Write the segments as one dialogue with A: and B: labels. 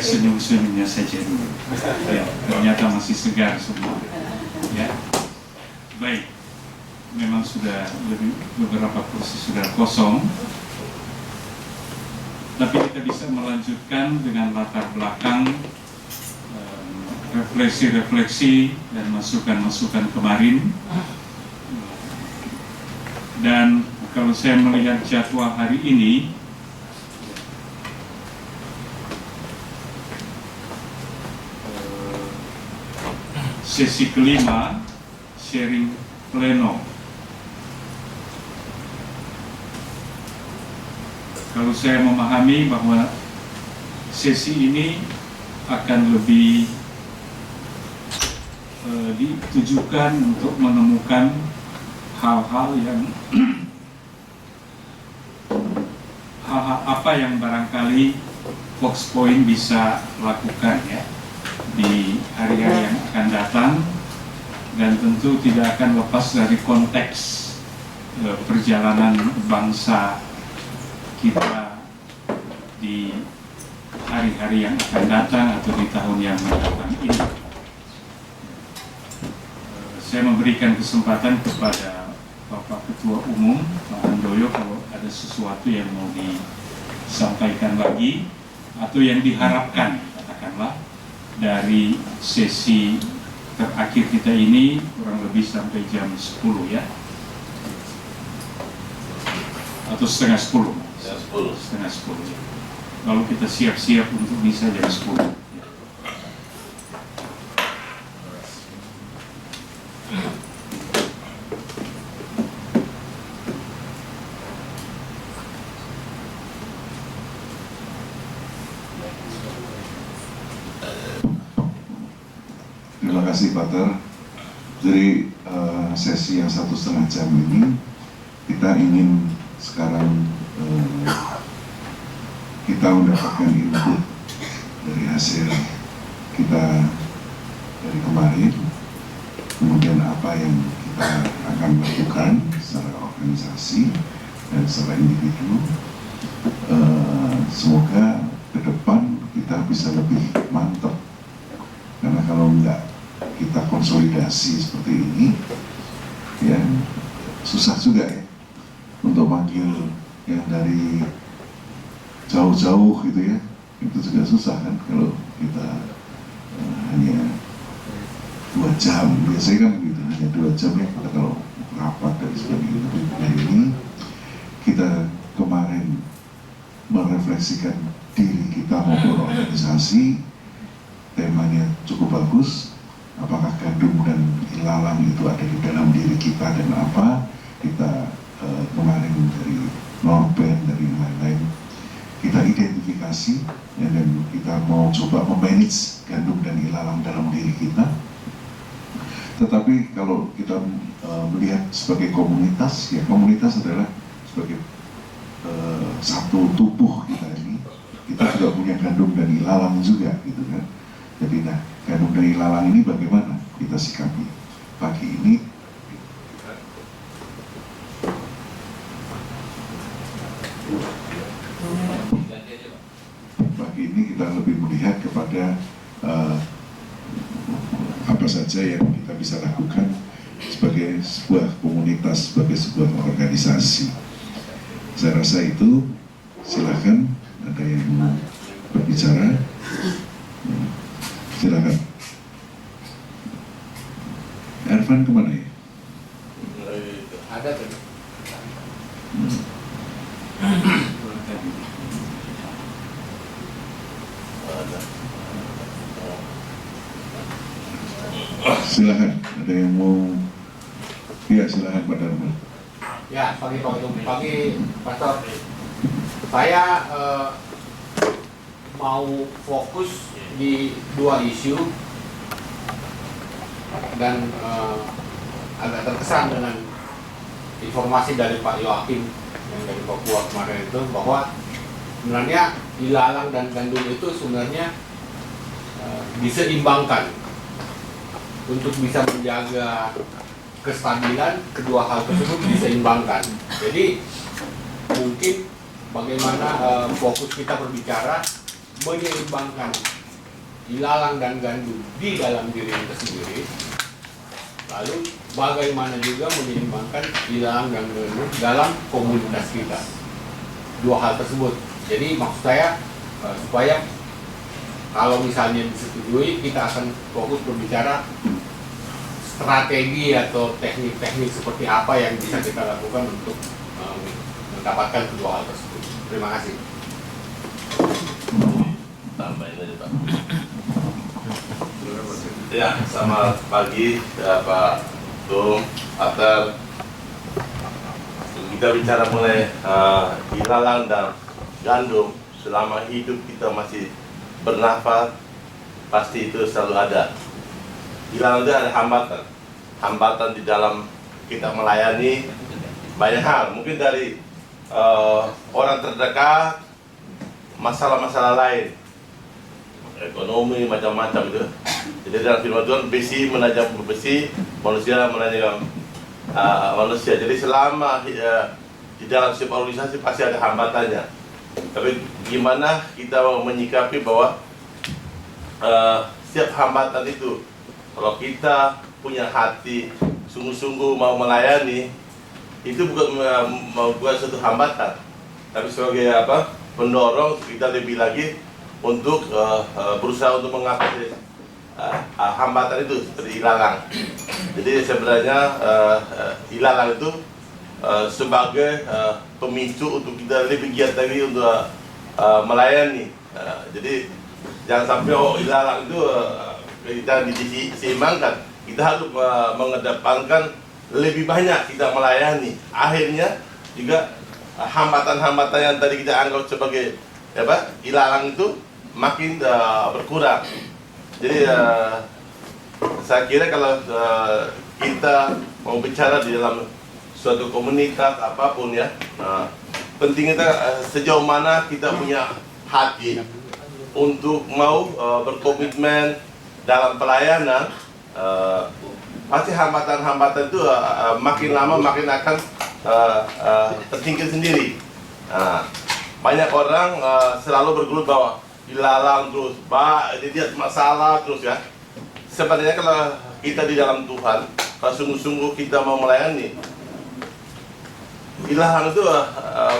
A: senyum-senyumnya saja dulu. Ya, ternyata masih segar semua. Ya, baik. Memang sudah beberapa kursi sudah kosong, tapi kita bisa melanjutkan dengan latar belakang refleksi-refleksi dan masukan-masukan kemarin. Dan kalau saya melihat jadwal hari ini, sesi kelima, sharing pleno. Kalau saya memahami bahwa sesi ini akan lebih ditujukan untuk menemukan hal-hal apa yang barangkali Foxpoint bisa lakukan ya di hari-hari yang akan datang, dan tentu tidak akan lepas dari konteks perjalanan bangsa kita di hari-hari yang akan datang atau di tahun yang mendatang ini. Saya memberikan kesempatan kepada Bapak Ketua Umum, Pak Handoyo, kalau ada sesuatu yang mau disampaikan lagi atau yang diharapkan, katakanlah, dari sesi terakhir kita ini, kurang lebih sampai jam 10 ya, atau setengah 10. Setengah 10 ya. Lalu kita siap-siap untuk bisa jam 10.
B: Terima kasih Pak Ter. Jadi sesi yang 1,5 jam ini kita ingin sekarang kita mendapatkan input dari hasil kita dari kemarin, kemudian apa yang kita akan lakukan secara organisasi dan secara individu. Semoga ke depan kita bisa lebih mantap, karena kalau enggak kita konsolidasi seperti ini ya susah juga ya untuk manggil yang dari jauh-jauh gitu ya, itu juga susah kan kalau kita hanya 2 jam, biasanya kan gitu, hanya 2 jam ya kita kalau rapat dan sebagainya. Nah ini kita kemarin merefleksikan diri kita maupun organisasi, temanya cukup bagus. Apakah gandum dan ilalang itu ada di dalam diri kita dan apa kita kemarin dari Norben, dari lain-lain kita identifikasi ya, dan kita mau coba memanage gandum dan ilalang dalam diri kita. Tetapi kalau kita melihat sebagai komunitas, ya komunitas adalah sebagai satu tubuh kita ini, kita juga punya gandum dan ilalang juga gitu kan. Jadi nah, gandum dan ilalang ini bagaimana kita sikapi? Pagi ini kita lebih melihat kepada apa saja yang kita bisa lakukan sebagai sebuah komunitas, sebagai sebuah organisasi. Saya rasa itu, silakan ada yang mau berbicara, silakan. Ervan kemana ya?
C: Ada tadi.
B: Silakan, ada yang mau? Ya, silakan Pak Dharma.
C: Ya, pagi Pastor. Saya mau fokus di 2 isu dan agak terkesan dengan informasi dari Pak Yoakim yang dari Papua kemarin itu, bahwa sebenarnya ilalang dan gandum itu sebenarnya diseimbangkan untuk bisa menjaga kestabilan. Kedua hal tersebut diseimbangkan. Jadi mungkin bagaimana fokus kita berbicara menyeimbangkan ilalang dan gandum di dalam diri kita sendiri, lalu bagaimana juga menyeimbangkan ilalang dan gandum dalam komunitas kita. Dua hal tersebut. Jadi maksud saya supaya kalau misalnya disetujui, kita akan fokus berbicara strategi atau teknik-teknik seperti apa yang bisa kita lakukan untuk mendapatkan kedua hal tersebut. Terima kasih.
D: Tambahin aja Pak. Ya, selamat pagi Pak Tum, Atar. Kita bicara mengenai ilalang dan gandum. Selama hidup kita masih bernafas, pasti itu selalu ada. Ilalang itu ada hambatan. Hambatan di dalam kita melayani banyak hal. Mungkin dari orang terdekat, masalah-masalah lain, ekonomi, macam-macam itu. Jadi dalam firman Tuhan, besi menajam besi, manusia menajam manusia. Jadi selama di dalam sebuah organisasi pasti ada hambatannya. Tapi gimana kita menyikapi bahwa setiap hambatan itu, kalau kita punya hati sungguh-sungguh mau melayani, itu bukan suatu hambatan, tapi sebagai pendorong kita lebih lagi untuk berusaha untuk mengatasi hambatan itu seperti ilalang. Jadi sebenarnya ilalang itu sebagai pemicu untuk kita lebih giat lagi untuk melayani. Jadi jangan sampai ilalang itu kita diseimbangkan. Kita harus mengedepankan lebih banyak kita melayani. Akhirnya juga hambatan-hambatan yang tadi kita anggap sebagai ilalang itu makin berkurang. Jadi saya kira kalau kita mau bicara di dalam suatu komunitas apapun ya, penting kita sejauh mana kita punya hati untuk mau berkomitmen dalam pelayanan. Pasti hambatan-hambatan itu makin lama makin akan tersingkir sendiri. Banyak orang selalu bergelut bahwa ilalang terus, dia masalah terus ya. Sebenarnya kalau kita di dalam Tuhan, kalau sungguh-sungguh kita mau melayani, ilalang itu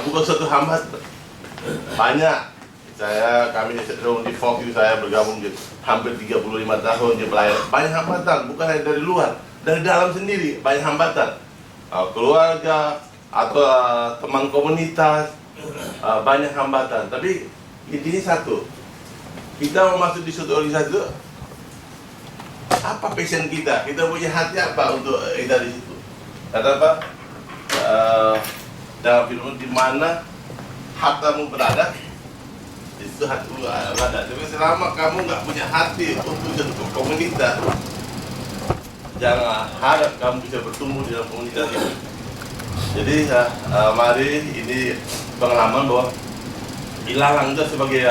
D: bukan suatu hambatan. Banyak. Kami di Fox itu saya bergabung hampir 35 tahun di pelayanan. Banyak hambatan, bukan hanya dari luar, dari dalam sendiri banyak hambatan. Keluarga atau teman komunitas, banyak hambatan. Tapi intinya satu, kita mau masuk di suatu organisasi itu, apa passion kita? Kita punya hati apa untuk kita di situ? Kata apa? Dalam firman, di mana hartamu berada, di situ hatimu berada. Tapi selama kamu nggak punya hati untuk satu komunitas, jangan harap kamu bisa bertumbuh di dalam komunitas itu. Jadi mari ini pengalaman bahwa ilalang itu sebagai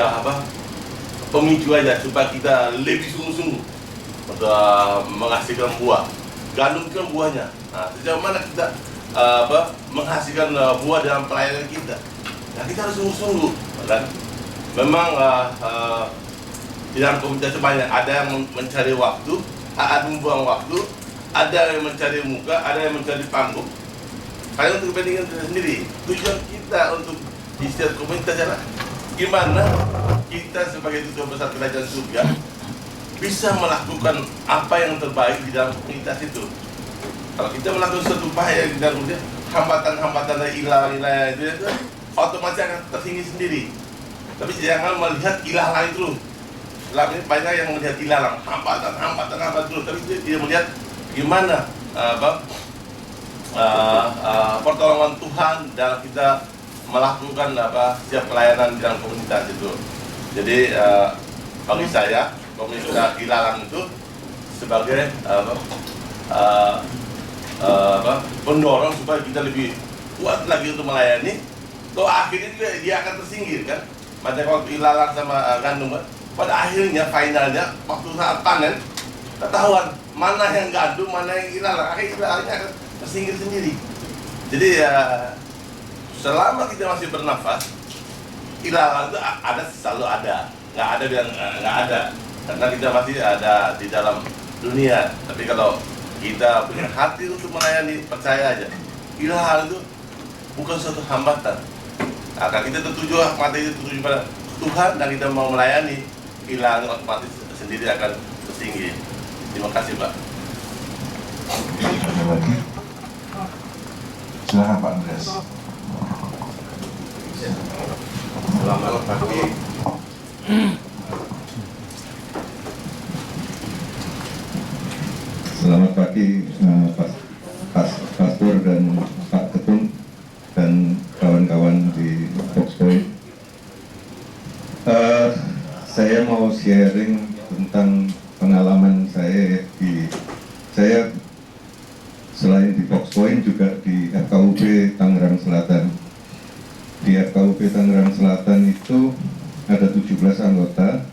D: pemicu aja supaya kita lebih sungguh-sungguh untuk menghasilkan buah. Gandum itu kan buahnya. Nah, sejauh mana kita menghasilkan buah dalam pelayanan kita? Nah, kita harus sungguh-sungguh, kan? Memang di dalam komunitas banyak, ada yang mencari waktu, ada yang membuang waktu, ada yang mencari muka, ada yang mencari panggung. Karena untuk kepentingan kita sendiri. Tujuan kita untuk di setiap komunitas adalah gimana kita sebagai duta besar kerajaan surga bisa melakukan apa yang terbaik di dalam komunitas itu. Kalau kita melakukan sesuatu bahaya di dalam komunitas, hambatan-hambatan dari ilalang-ilalang itu otomatis akan tersingkir sendiri. Tapi jangan melihat ilalang terus. Selama ini banyak yang melihat ilalang, hambatan terus. Tapi dia tidak melihat gimana pertolongan Tuhan dalam kita melakukan setiap pelayanan di dalam komunitas itu. Jadi bagi saya komunitas ilalang itu sebagai pendorong supaya kita lebih kuat lagi untuk melayani. Toh akhirnya juga dia akan tersingkir kan. Macam kalau ilalang sama gandum, pada akhirnya finalnya waktu saat panen ketahuan mana yang gandum, mana yang ilalang. Akhirnya ilalangnya akan tersingkir sendiri. Jadi selama kita masih bernafas, ilalang itu selalu ada. nggak ada bilang nggak ada, karena kita masih ada di dalam dunia. Tapi kalau kita punya hati untuk melayani, percaya aja, hal itu bukan suatu hambatan. Nah, kalau kita tertuju, mata itu tertuju pada Tuhan dan kita mau melayani, hilang otomatis sendiri akan tertinggi. Terima kasih, Pak.
B: Ada lagi? Silakan Pak Andreas.
C: Selamat pagi.
E: Selamat pagi Pastor dan Pak Ketum dan kawan-kawan di Foxpoint. Saya mau sharing tentang pengalaman saya saya selain di Foxpoint juga di FKUP Tangerang Selatan. Di FKUP Tangerang Selatan itu ada 17 anggota,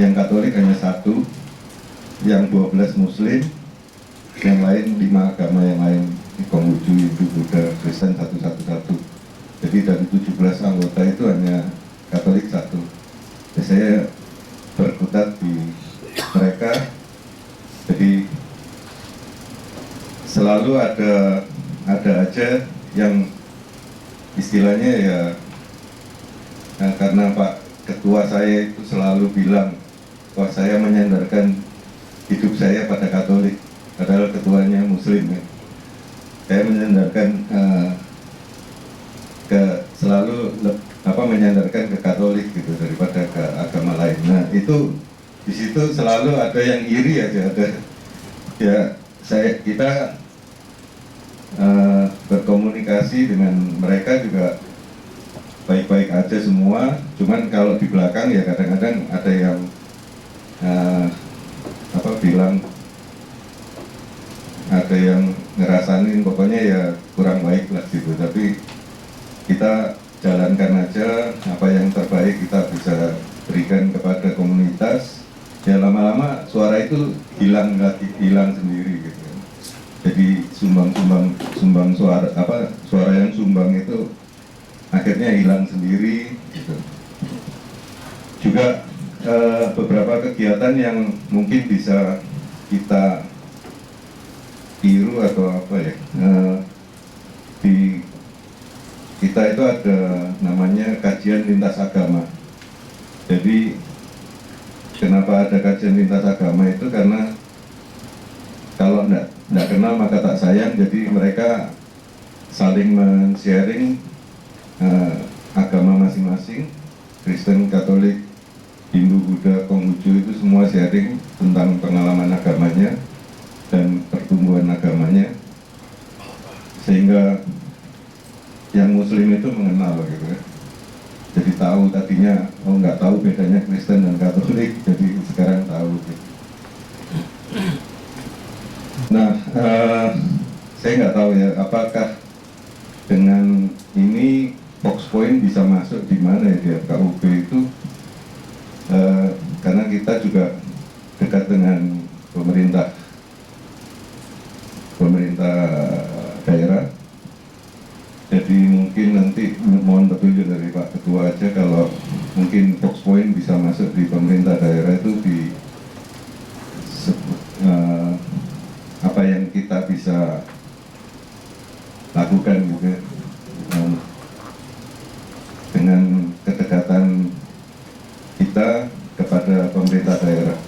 E: yang Katolik hanya 1, yang 12 Muslim, yang lain 5 agama yang lain, Konghucu, Hindu, Buddha, Kristen 111. Jadi dari 17 anggota itu hanya Katolik 1. Jadi saya berkutat di mereka. Jadi selalu ada aja yang istilahnya ya, karena Pak Ketua saya itu selalu bilang, wah saya menyandarkan hidup saya pada Katolik, padahal ketuanya Muslim ya. Saya menyandarkan selalu menyandarkan ke Katolik gitu daripada ke agama lain. Nah itu di situ selalu ada yang iri aja, ada ya kita berkomunikasi dengan mereka juga baik-baik aja semua, cuman kalau di belakang ya kadang-kadang ada yang bilang, ada yang ngerasain pokoknya ya kurang baik lah gitu. Tapi kita jalankan aja apa yang terbaik kita bisa berikan kepada komunitas. Ya lama-lama suara itu hilang sendiri gitu. Jadi sumbang suara yang sumbang itu akhirnya hilang sendiri gitu. Juga beberapa kegiatan yang mungkin bisa kita tiru atau apa ya, di kita itu ada namanya kajian lintas agama. Jadi kenapa ada kajian lintas agama itu karena kalau enggak kenal maka tak sayang. Jadi mereka saling men-sharing agama masing-masing, Kristen, Katolik, Hindu, Buddha, Konghucu, itu semua sharing tentang pengalaman agamanya dan pertumbuhan agamanya, sehingga yang Muslim itu mengenal gitu ya. Jadi tahu, tadinya nggak tahu bedanya Kristen dan Katolik, jadi sekarang tahu gitu. Nah, saya nggak tahu ya apakah dengan ini Foxpoint bisa masuk di mana ya, di FKUP itu, karena kita juga dekat dengan pemerintah daerah. Jadi mungkin nanti mohon petunjuk dari Pak Ketua aja kalau mungkin Foxpoint bisa masuk di pemerintah daerah itu di apa yang kita bisa lakukan gitu dengan kedekatan kita kepada pemerintah daerah.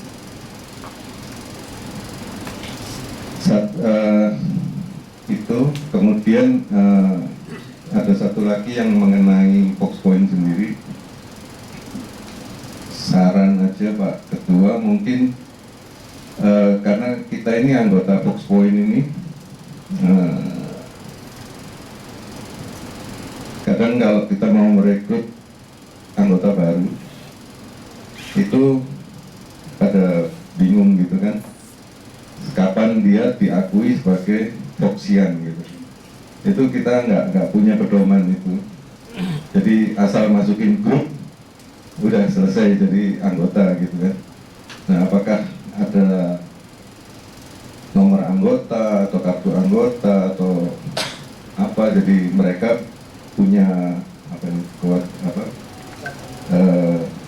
E: Itu kemudian ada satu lagi yang mengenai Foxpoint sendiri. Saran aja Pak Ketua, mungkin karena kita ini anggota Foxpoint ini, kadang kalau kita mau merekrut anggota baru itu pada bingung gitu kan, kapan dia diakui sebagai Foxian gitu. Itu kita nggak punya pedoman itu. Jadi asal masukin grup udah selesai jadi anggota gitu kan. Nah apakah ada nomor anggota atau kartu anggota atau apa, jadi mereka punya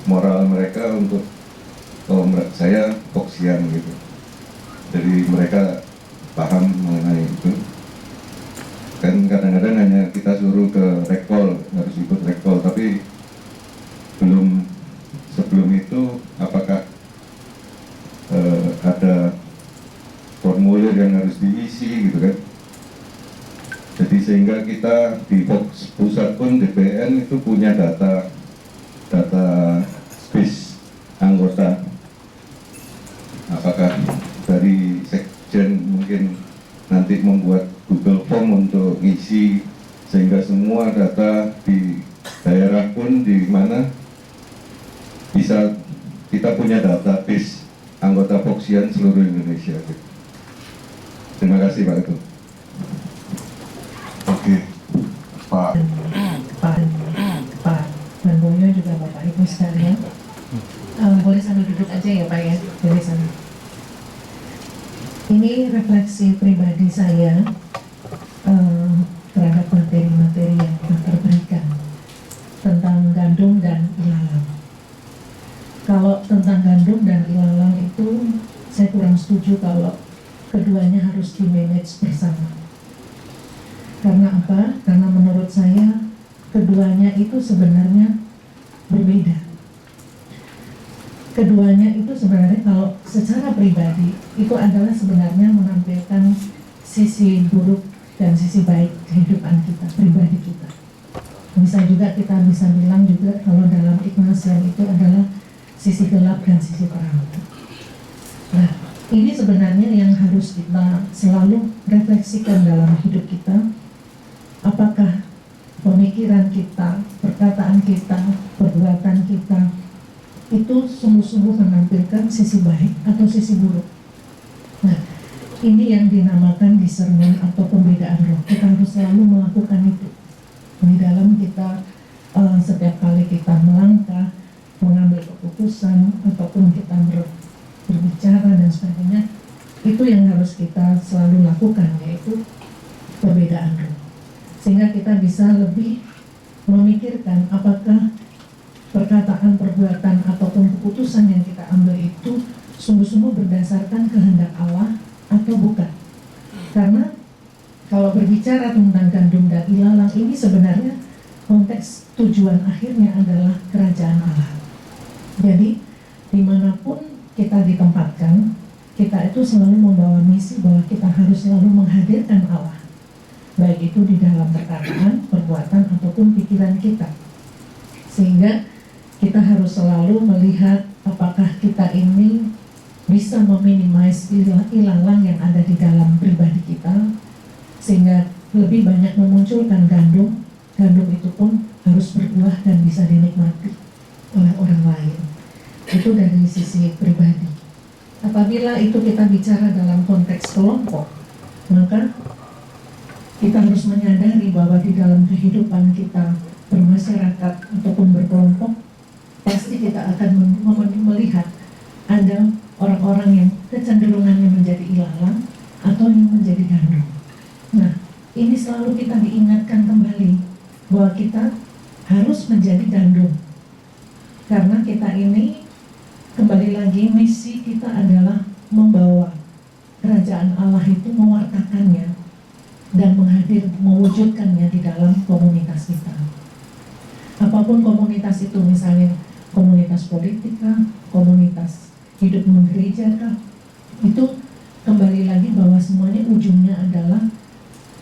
E: moral mereka untuk saya Foxian gitu. Jadi mereka paham mengenai itu. Kan kadang-kadang hanya kita suruh ke recall, harus ikut recall, tapi sebelum itu apakah ada formulir yang harus diisi gitu kan. Jadi sehingga kita di pusat pun DPN itu punya data space anggota. Apakah dari sekjen mungkin nanti membuat Google Form untuk ngisi, sehingga semua data di daerah pun di mana bisa kita punya database anggota Foxian seluruh Indonesia. Terima kasih Pak Ketua.
B: Oke, Pak.
F: Pak Manboyo juga Bapak Ibu sekalian, boleh sambil duduk aja ya Pak ya, dari sana. Ini refleksi pribadi saya terhadap materi-materi yang telah terberikan tentang gandum dan ilalang. Kalau tentang gandum dan ilalang itu saya kurang setuju kalau keduanya harus di-manage bersama. Karena apa? Karena menurut saya keduanya itu sebenarnya berbeda. Keduanya itu sebenarnya kalau secara pribadi itu adalah sebenarnya menampilkan sisi buruk dan sisi baik kehidupan kita, pribadi kita. Bisa juga kita bisa bilang juga kalau dalam Ignatian itu adalah sisi gelap dan sisi terang. Nah, ini sebenarnya yang harus kita selalu refleksikan dalam hidup kita. Apakah pemikiran kita, perkataan kita, perbuatan kita itu sungguh-sungguh menampilkan sisi baik atau sisi buruk? Nah, ini yang dinamakan discernment atau pembedaan roh. Kita harus selalu melakukan itu di dalam kita setiap kali kita melangkah, mengambil keputusan ataupun kita berbicara dan sebagainya. Itu yang harus kita selalu lakukan, yaitu perbedaan roh. Sehingga kita bisa lebih memikirkan apakah perkataan, perbuatan, ataupun keputusan yang kita ambil itu sungguh-sungguh berdasarkan kehendak Allah atau bukan. Karena kalau berbicara tentang gandum dan ilalang ini sebenarnya konteks tujuan akhirnya adalah kerajaan Allah. Jadi dimanapun kita ditempatkan, kita itu selalu membawa misi bahwa kita harus selalu menghadirkan Allah, baik itu di dalam perkataan, perbuatan, ataupun pikiran kita. Sehingga kita harus selalu melihat apakah kita ini bisa meminimais ilalang yang ada di dalam pribadi kita, sehingga lebih banyak memunculkan gandum. Gandum itu pun harus berbuah dan bisa dinikmati oleh orang lain. Itu dari sisi pribadi. Apabila itu kita bicara dalam konteks kelompok, maka kita harus menyadari bahwa di dalam kehidupan kita bermasyarakat ataupun berkelompok, pasti kita akan melihat ada orang-orang yang kecenderungannya menjadi ilalang atau yang menjadi gandum. Nah, ini selalu kita diingatkan kembali bahwa kita harus menjadi gandum. Karena kita ini, kembali lagi, misi kita adalah membawa kerajaan Allah itu, mewartakannya dan mewujudkannya di dalam komunitas kita. Apapun komunitas itu, misalnya komunitas politik kah, komunitas hidup gereja kah, itu kembali lagi bahwa semuanya ujungnya adalah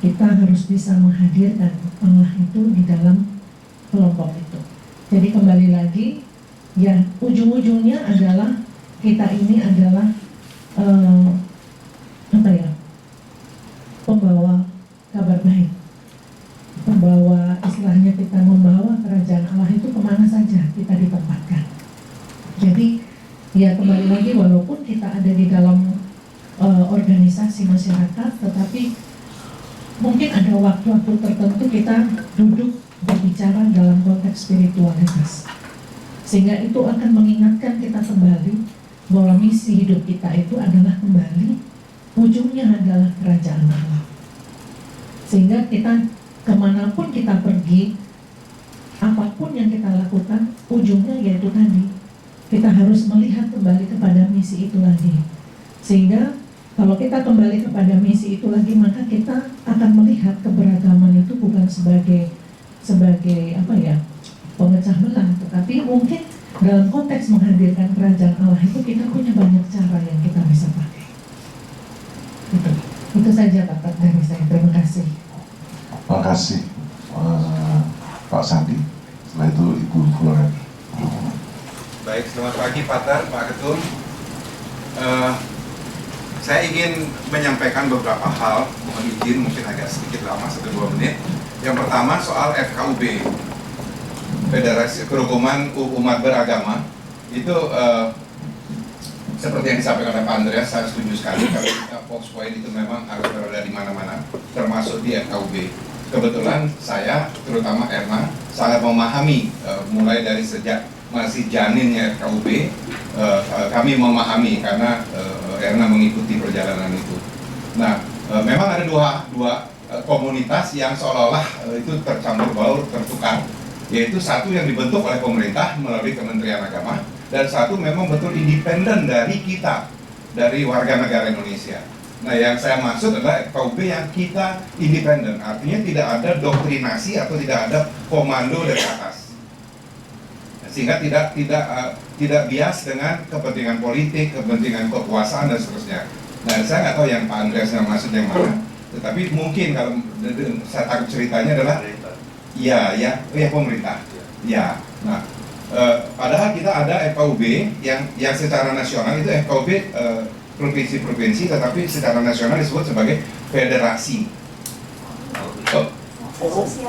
F: kita harus bisa menghadirkan Allah itu di dalam kelompok itu. Jadi kembali lagi, ya ujung-ujungnya adalah kita ini adalah pembawa kabar baik, membawa, istilahnya kita membawa kerajaan Allah itu kemana saja kita ditempatkan. Jadi ya kembali lagi, walaupun kita ada di dalam organisasi masyarakat, tetapi mungkin ada waktu-waktu tertentu kita duduk berbicara dalam konteks spiritualitas, sehingga itu akan mengingatkan kita kembali bahwa misi hidup kita itu adalah kembali ujungnya adalah kerajaan Allah. Sehingga kita kemanapun kita pergi, apapun yang kita lakukan, ujungnya yaitu tadi kita harus melihat kembali kepada misi itu lagi. Sehingga kalau kita kembali kepada misi itu lagi, maka kita akan melihat keberagaman itu bukan sebagai pemecah belah, tetapi mungkin dalam konteks menghadirkan kerajaan Allah itu kita punya banyak cara yang kita bisa pakai. Itu saja Bapak dari saya. Terima kasih.
B: Terima kasih Pak Sandi. Setelah itu Ibu Flora.
G: Baik, selamat pagi Pak Ketum. Saya ingin menyampaikan beberapa hal, mohon izin mungkin agak sedikit lama, 1-2 menit. Yang pertama soal FKUB, Federasi Kerukunan Umat Beragama. Itu seperti yang disampaikan oleh Pak Andreas, saya setuju sekali. Kalau kita Fox Point itu memang harus berada di mana-mana, termasuk di FKUB. Kebetulan saya, terutama Erna, sangat memahami mulai dari sejak masih janinnya FKUB, kami memahami karena Erna mengikuti perjalanan itu. Nah, memang ada dua komunitas yang seolah-olah itu tercampur baur, tertukar, yaitu satu yang dibentuk oleh pemerintah melalui Kementerian Agama, dan satu memang betul independen dari kita, dari warga negara Indonesia. Nah, yang saya maksud adalah FKUB yang kita independen, artinya tidak ada doktrinasi atau tidak ada komando dari atas, sehingga tidak bias dengan kepentingan politik, kepentingan kekuasaan dan seterusnya. Nah, saya nggak tahu yang Pak Andreas yang maksud yang mana, tetapi mungkin kalau saya tahu ceritanya adalah pemerintah. Ya, nah, padahal kita ada FKUB yang secara nasional itu FKUB provinsi-provinsi, tetapi secara nasional disebut sebagai federasi.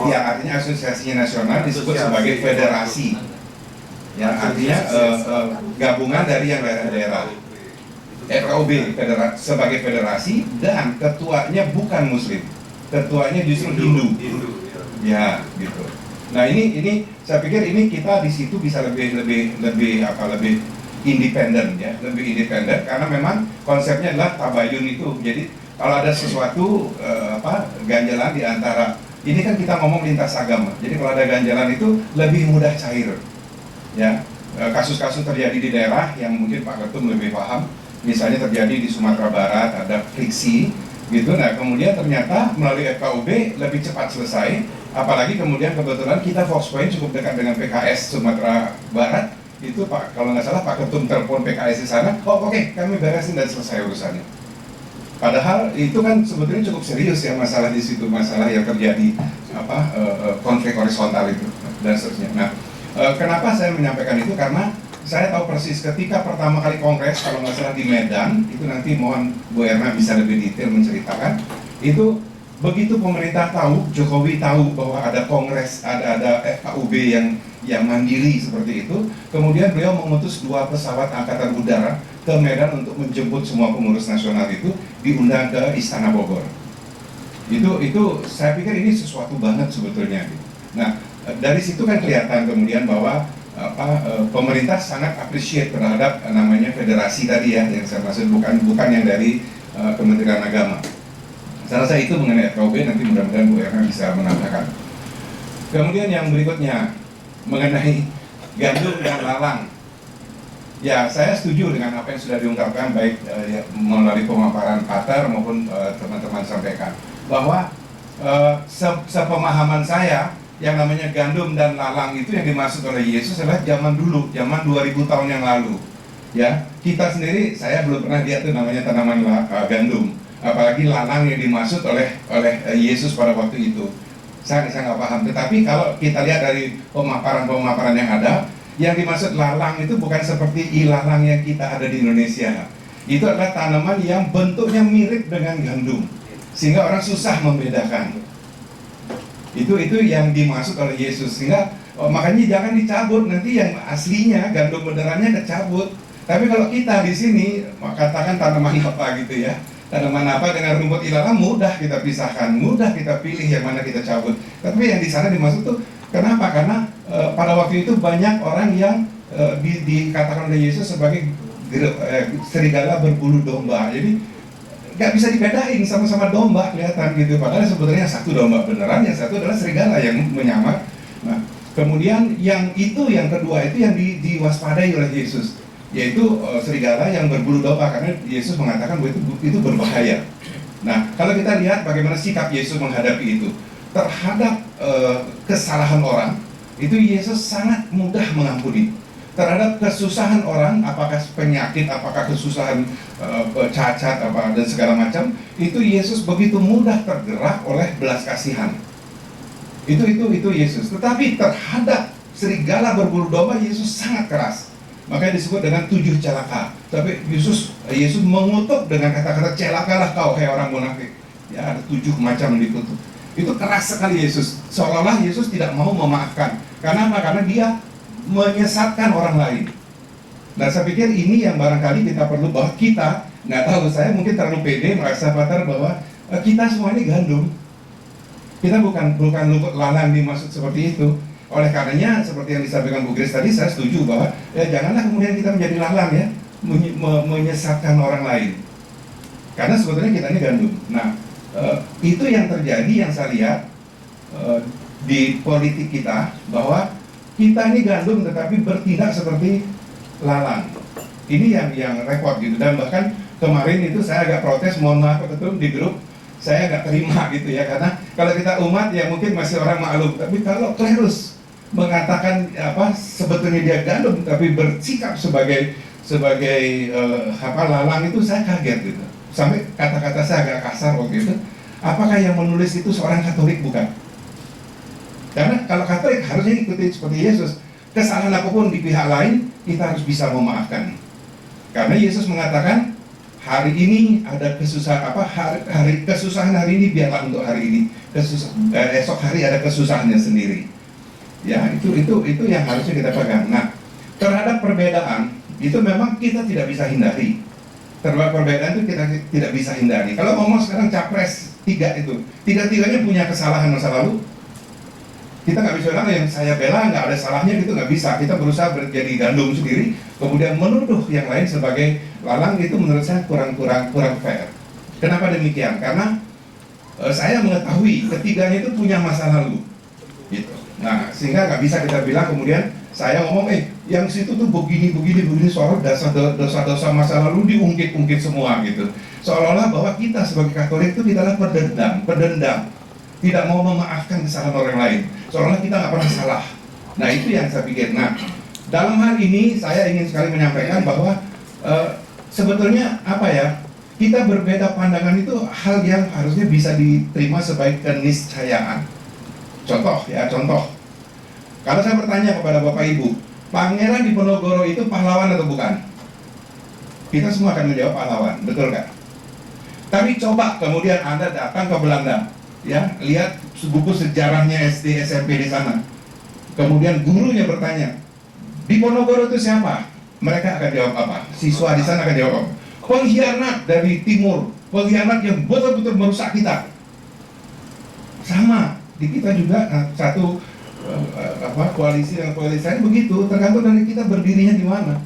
G: Ya, artinya asosiasinya nasional disebut sebagai federasi. Yang artinya gabungan dari yang daerah-daerah. FKUB sebagai federasi, dan ketuanya bukan Muslim, ketuanya justru Hindu. Ya, gitu. Nah, ini saya pikir ini kita di situ bisa lebih independen ya, lebih independen karena memang konsepnya adalah tabayun itu. Jadi kalau ada sesuatu ganjalan di antara ini kan kita ngomong lintas agama. Jadi kalau ada ganjalan itu lebih mudah cair. Ya, kasus-kasus terjadi di daerah yang mungkin Pak Ketum lebih paham, misalnya terjadi di Sumatera Barat ada friksi gitu. Nah, kemudian ternyata melalui FKUB lebih cepat selesai, apalagi kemudian kebetulan kita Fox Point cukup dekat dengan PKS Sumatera Barat. Itu Pak, kalau nggak salah Pak Ketum telepon PKS di sana, oke, kami beresin dan selesai urusannya. Padahal itu kan sebetulnya cukup serius ya masalah di situ, masalah yang terjadi konflik horizontal itu dan seterusnya. Nah, kenapa saya menyampaikan itu? Karena saya tahu persis ketika pertama kali kongres, kalau nggak salah di Medan, itu nanti mohon Bu Erna bisa lebih detail menceritakan. Itu begitu pemerintah tahu, Jokowi tahu bahwa ada kongres, ada FKUB yang mandiri seperti itu, kemudian beliau mengutus 2 pesawat angkatan udara ke Medan untuk menjemput semua pengurus nasional itu, diundang ke Istana Bogor. Itu saya pikir ini sesuatu banget sebetulnya. Nah, dari situ kan kelihatan kemudian bahwa pemerintah sangat appreciate terhadap namanya federasi tadi ya, yang saya maksud bukan yang dari Kementerian Agama. Saya rasa itu mengenai FKUB, nanti mudah-mudahan Bu Erna bisa menambahkan. Kemudian yang berikutnya mengenai gandum dan lalang. Ya, saya setuju dengan apa yang sudah diungkapkan baik melalui pemaparan Pater maupun teman-teman sampaikan bahwa sepemahaman saya yang namanya gandum dan lalang itu yang dimaksud oleh Yesus adalah zaman dulu, zaman 2000 tahun yang lalu. Ya, kita sendiri saya belum pernah lihat tuh namanya tanaman gandum, apalagi lalang yang dimaksud oleh Yesus pada waktu itu. Saya nggak paham. Tetapi kalau kita lihat dari pemaparan yang ada, yang dimaksud lalang itu bukan seperti ilalang yang kita ada di Indonesia. Itu adalah tanaman yang bentuknya mirip dengan gandum, sehingga orang susah membedakan. Itu yang dimaksud oleh Yesus. Sehingga makanya jangan dicabut, nanti yang aslinya gandum benerannya kecabut. Tapi kalau kita di sini katakan tanaman apa gitu ya, tanaman apa dengan rumput ilalang mudah kita pisahkan, mudah kita pilih yang mana kita cabut. Tapi yang di sana dimaksud tuh kenapa? Karena pada waktu itu banyak orang yang dikatakan oleh Yesus sebagai serigala berbulu domba. Jadi nggak bisa dibedain, sama-sama domba kelihatan gitu. Padahal sebetulnya satu domba beneran, yang satu adalah serigala yang menyamar. Nah, Kemudian yang kedua itu yang diwaspadai oleh Yesus, yaitu serigala yang berbulu domba, karena Yesus mengatakan bahwa itu berbahaya. Nah, kalau kita lihat bagaimana sikap Yesus menghadapi itu terhadap kesalahan orang, itu Yesus sangat mudah mengampuni. Terhadap kesusahan orang, apakah penyakit, apakah kesusahan cacat, dan segala macam, itu Yesus begitu mudah tergerak oleh belas kasihan. Itu Yesus. Tetapi terhadap serigala berbulu domba, Yesus sangat keras. Makanya disebut dengan 7 celaka. Tapi Yesus mengutuk dengan kata-kata, celakalah kau, hai orang munafik. Ya, ada 7 macam dikutuk. Itu keras sekali Yesus. Seolah-olah Yesus tidak mau memaafkan. Karena apa? Karena dia menyesatkan orang lain. Nah, saya pikir ini yang barangkali kita perlu, bahwa kita, nggak tahu, saya mungkin terlalu pede merasa patar bahwa kita semua ini gandum. Kita bukan luput lalang dimaksud seperti itu. Oleh karenanya, seperti yang disampaikan Bu Grace tadi, saya setuju bahwa janganlah kemudian kita menjadi lalang ya, menyesatkan orang lain. Karena sebetulnya kita ini gandum. Nah, itu yang terjadi, yang saya lihat di politik kita, bahwa kita ini gandum tetapi bertindak seperti lalang. Ini yang repot gitu. Dan bahkan kemarin itu saya agak protes, mohon maaf Pak Ketum, di grup saya agak terima gitu ya, karena kalau kita umat ya mungkin masih orang maklum, tapi kalau klerus mengatakan sebetulnya dia gandum tapi bersikap sebagai lalang, itu saya kaget gitu. Sampai kata-kata saya agak kasar waktu itu. Apakah yang menulis itu seorang Katolik? Bukan. Karena kalau Katolik harusnya ikuti seperti Yesus. Kesalahan apapun di pihak lain, kita harus bisa memaafkan. Karena Yesus mengatakan, hari ini ada kesusahan kesusahan hari ini biarlah untuk hari ini. Esok hari ada kesusahannya sendiri. Ya, itu yang harusnya kita pegang. Nah, terhadap perbedaan itu memang kita tidak bisa hindari. Terhadap perbedaan itu kita tidak bisa hindari. Kalau ngomong sekarang capres 3 itu, tiga-tiganya punya kesalahan masa lalu. Kita nggak bisa bilang yang saya bela nggak ada salahnya, gitu nggak bisa. Kita berusaha menjadi gandum sendiri, kemudian menuduh yang lain sebagai lalang, itu menurut saya kurang fair. Kenapa demikian? Karena saya mengetahui ketiganya itu punya masa lalu, gitu. Nah, sehingga nggak bisa kita bilang kemudian saya ngomong yang situ tuh begini soal dosa-dosa masa lalu diungkit-ungkit semua gitu. Seolah-olah bahwa kita sebagai Katolik itu adalah pendendam, tidak mau memaafkan kesalahan orang lain. Seolah-olah kita nggak pernah salah. Nah, itu yang saya pikir. Nah, dalam hal ini saya ingin sekali menyampaikan bahwa sebetulnya kita berbeda pandangan itu hal yang harusnya bisa diterima sebagai keniscayaan. Contoh. Kalau saya bertanya kepada Bapak Ibu, Pangeran Diponegoro itu pahlawan atau bukan? Kita semua akan menjawab pahlawan, betul kan? Tapi coba kemudian Anda datang ke Belanda, ya, lihat buku sejarahnya SD, SMP di sana. Kemudian gurunya bertanya, Diponegoro itu siapa? Mereka akan jawab apa? Siswa di sana akan jawab apa? Pengkhianat dari timur, pengkhianat yang betul-betul merusak kita. Sama, di kita juga satu koalisi dan koalisi lain begitu, tergantung dari kita berdirinya di mana.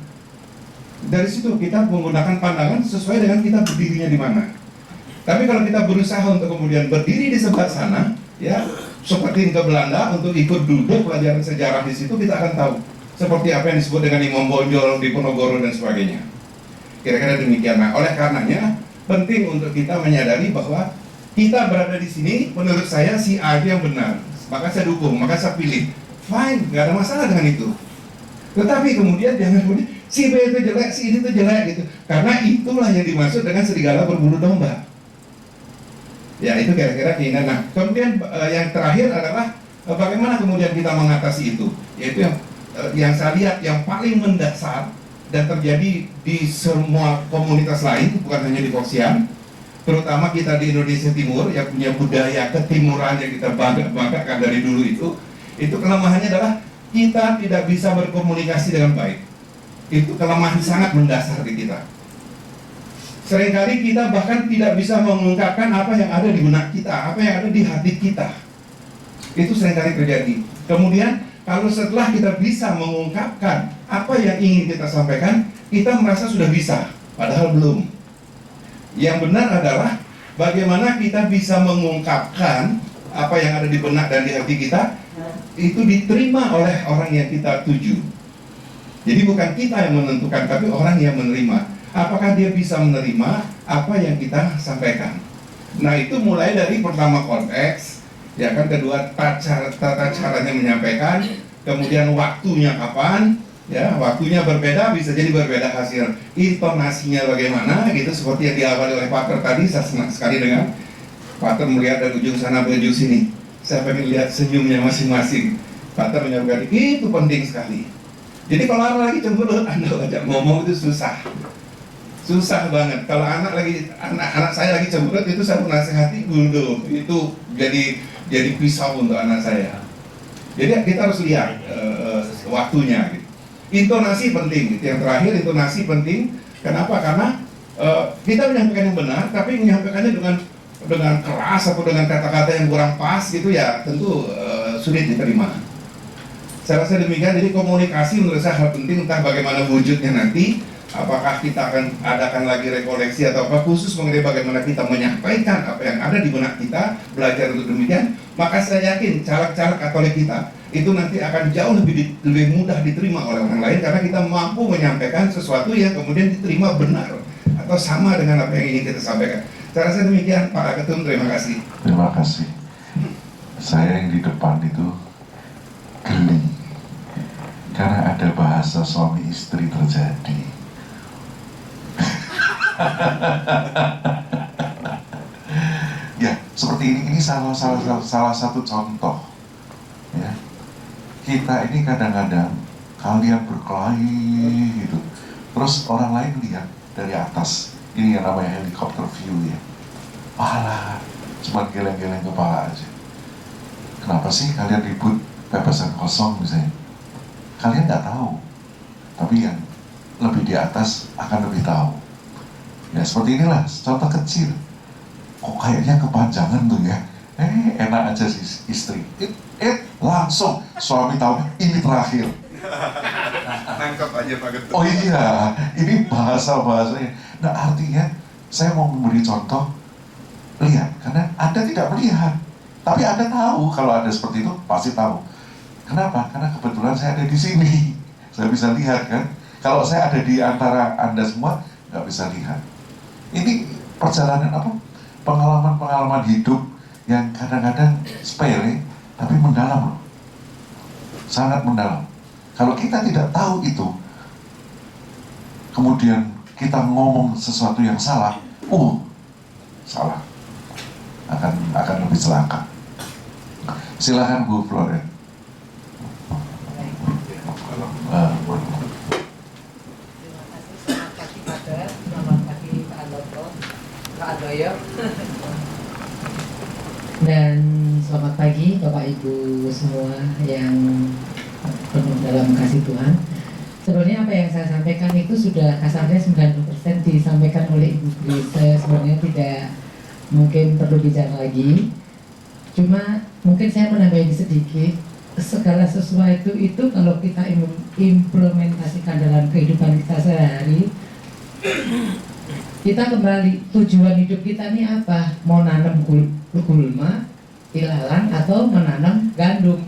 G: Dari situ kita menggunakan pandangan sesuai dengan kita berdirinya di mana. Tapi kalau kita berusaha untuk kemudian berdiri di sebelah sana, ya, seperti ke Belanda untuk ikut duduk pelajaran sejarah di situ, kita akan tahu seperti apa yang disebut dengan Imam Bonjol, Diponegoro dan sebagainya. Kira-kira demikian. Nah, oleh karenanya penting untuk kita menyadari bahwa kita berada di sini, menurut saya si A yang benar, maka saya dukung, maka saya pilih. Fine, nggak ada masalah dengan itu. Tetapi kemudian jangan kemudian si B itu jelek, si ini itu jelek gitu. Karena itulah yang dimaksud dengan serigala berbulu domba. Ya, itu kira-kira keinginan. Nah, kemudian yang terakhir adalah bagaimana kemudian kita mengatasi itu. Yaitu yang saya lihat yang paling mendasar dan terjadi di semua komunitas lain, bukan hanya di Poksian. Terutama kita di Indonesia Timur yang punya budaya ketimuran yang kita banggakan dari dulu itu kelemahannya adalah kita tidak bisa berkomunikasi dengan baik. Itu kelemahan sangat mendasar di kita. Seringkali kita bahkan tidak bisa mengungkapkan apa yang ada di benak kita, apa yang ada di hati kita. Itu seringkali terjadi. Kemudian kalau setelah kita bisa mengungkapkan apa yang ingin kita sampaikan, kita merasa sudah bisa, padahal belum. Yang benar adalah bagaimana kita bisa mengungkapkan apa yang ada di benak dan di hati kita itu diterima oleh orang yang kita tuju. Jadi bukan kita yang menentukan, tapi orang yang menerima. Apakah dia bisa menerima apa yang kita sampaikan? Nah, itu mulai dari pertama konteks, ya kan, kedua tata caranya menyampaikan, kemudian waktunya kapan, ya, waktunya berbeda, bisa jadi berbeda hasil, intonasinya bagaimana, gitu, seperti yang diawali oleh Pater tadi. Saya senang sekali dengan Pater melihat dari ujung sana ke ujung sini. Saya pengen lihat senyumnya masing-masing. Pater menyampaikan itu penting sekali. Jadi kalau anak lagi cemberut, Anda ajak ngomong itu susah banget. Kalau anak saya lagi cemberut, itu saya menasihati dulu, itu jadi pisau untuk anak saya. Jadi kita harus lihat waktunya. Gitu. Intonasi penting. Yang terakhir, intonasi penting. Kenapa? Karena kita menyampaikan yang benar, tapi menyampaikannya dengan keras atau dengan kata-kata yang kurang pas, gitu ya, tentu sulit diterima. Saya rasa demikian. Jadi komunikasi menurut saya hal penting, entah bagaimana wujudnya nanti. Apakah kita akan adakan lagi rekoleksi atau apa khusus mengenai bagaimana kita menyampaikan apa yang ada di benak kita, belajar untuk demikian, maka saya yakin caleg-caleg Katolik kita itu nanti akan jauh lebih mudah diterima oleh orang lain, karena kita mampu menyampaikan sesuatu yang kemudian diterima benar atau sama dengan apa yang ingin kita sampaikan. Saya rasa demikian, Pak Ketum. Terima kasih.
B: Terima kasih. Saya yang di depan itu geli karena ada bahasa suami istri terjadi. Ya, seperti ini salah satu contoh. Ya, kita ini kadang-kadang kalian berkelahi gitu, terus orang lain lihat dari atas, ini yang namanya helikopter view ya. Alah, cuma geleng-geleng kepala aja. Kenapa sih kalian ribut pepesan kosong misalnya? Kalian nggak tahu, tapi yang lebih di atas akan lebih tahu. Ya seperti inilah contoh kecil. Kok kayaknya kepanjangan tuh ya. Enak aja sih istri. Langsung suami tahu ini terakhir.
G: Nangkep aja Pak Ketum.
B: Oh iya, ini bahasanya. Nah artinya saya mau memberi contoh. Lihat, karena Anda tidak melihat, tapi Anda tahu kalau ada seperti itu pasti tahu. Kenapa? Karena kebetulan saya ada di sini. Saya bisa lihat kan. Kalau saya ada di antara Anda semua, nggak bisa lihat. Ini perjalanan apa? Pengalaman-pengalaman hidup yang kadang-kadang sepele, tapi mendalam loh. Sangat mendalam. Kalau kita tidak tahu itu, kemudian kita ngomong sesuatu yang salah, salah. Akan lebih celaka. Silakan Bu Floren.
H: Dan selamat pagi Bapak Ibu semua yang penuh dalam kasih Tuhan. Sebenarnya apa yang saya sampaikan itu sudah kasarnya 90% disampaikan oleh Ibu Grace. Saya sebenarnya tidak mungkin perlu bicara lagi. Cuma mungkin saya menambahin sedikit. Segala sesuatu itu kalau kita implementasikan dalam kehidupan kita sehari, kita kembali tujuan hidup kita ini apa? Mau nanam gulma, ilalang, atau menanam gandum.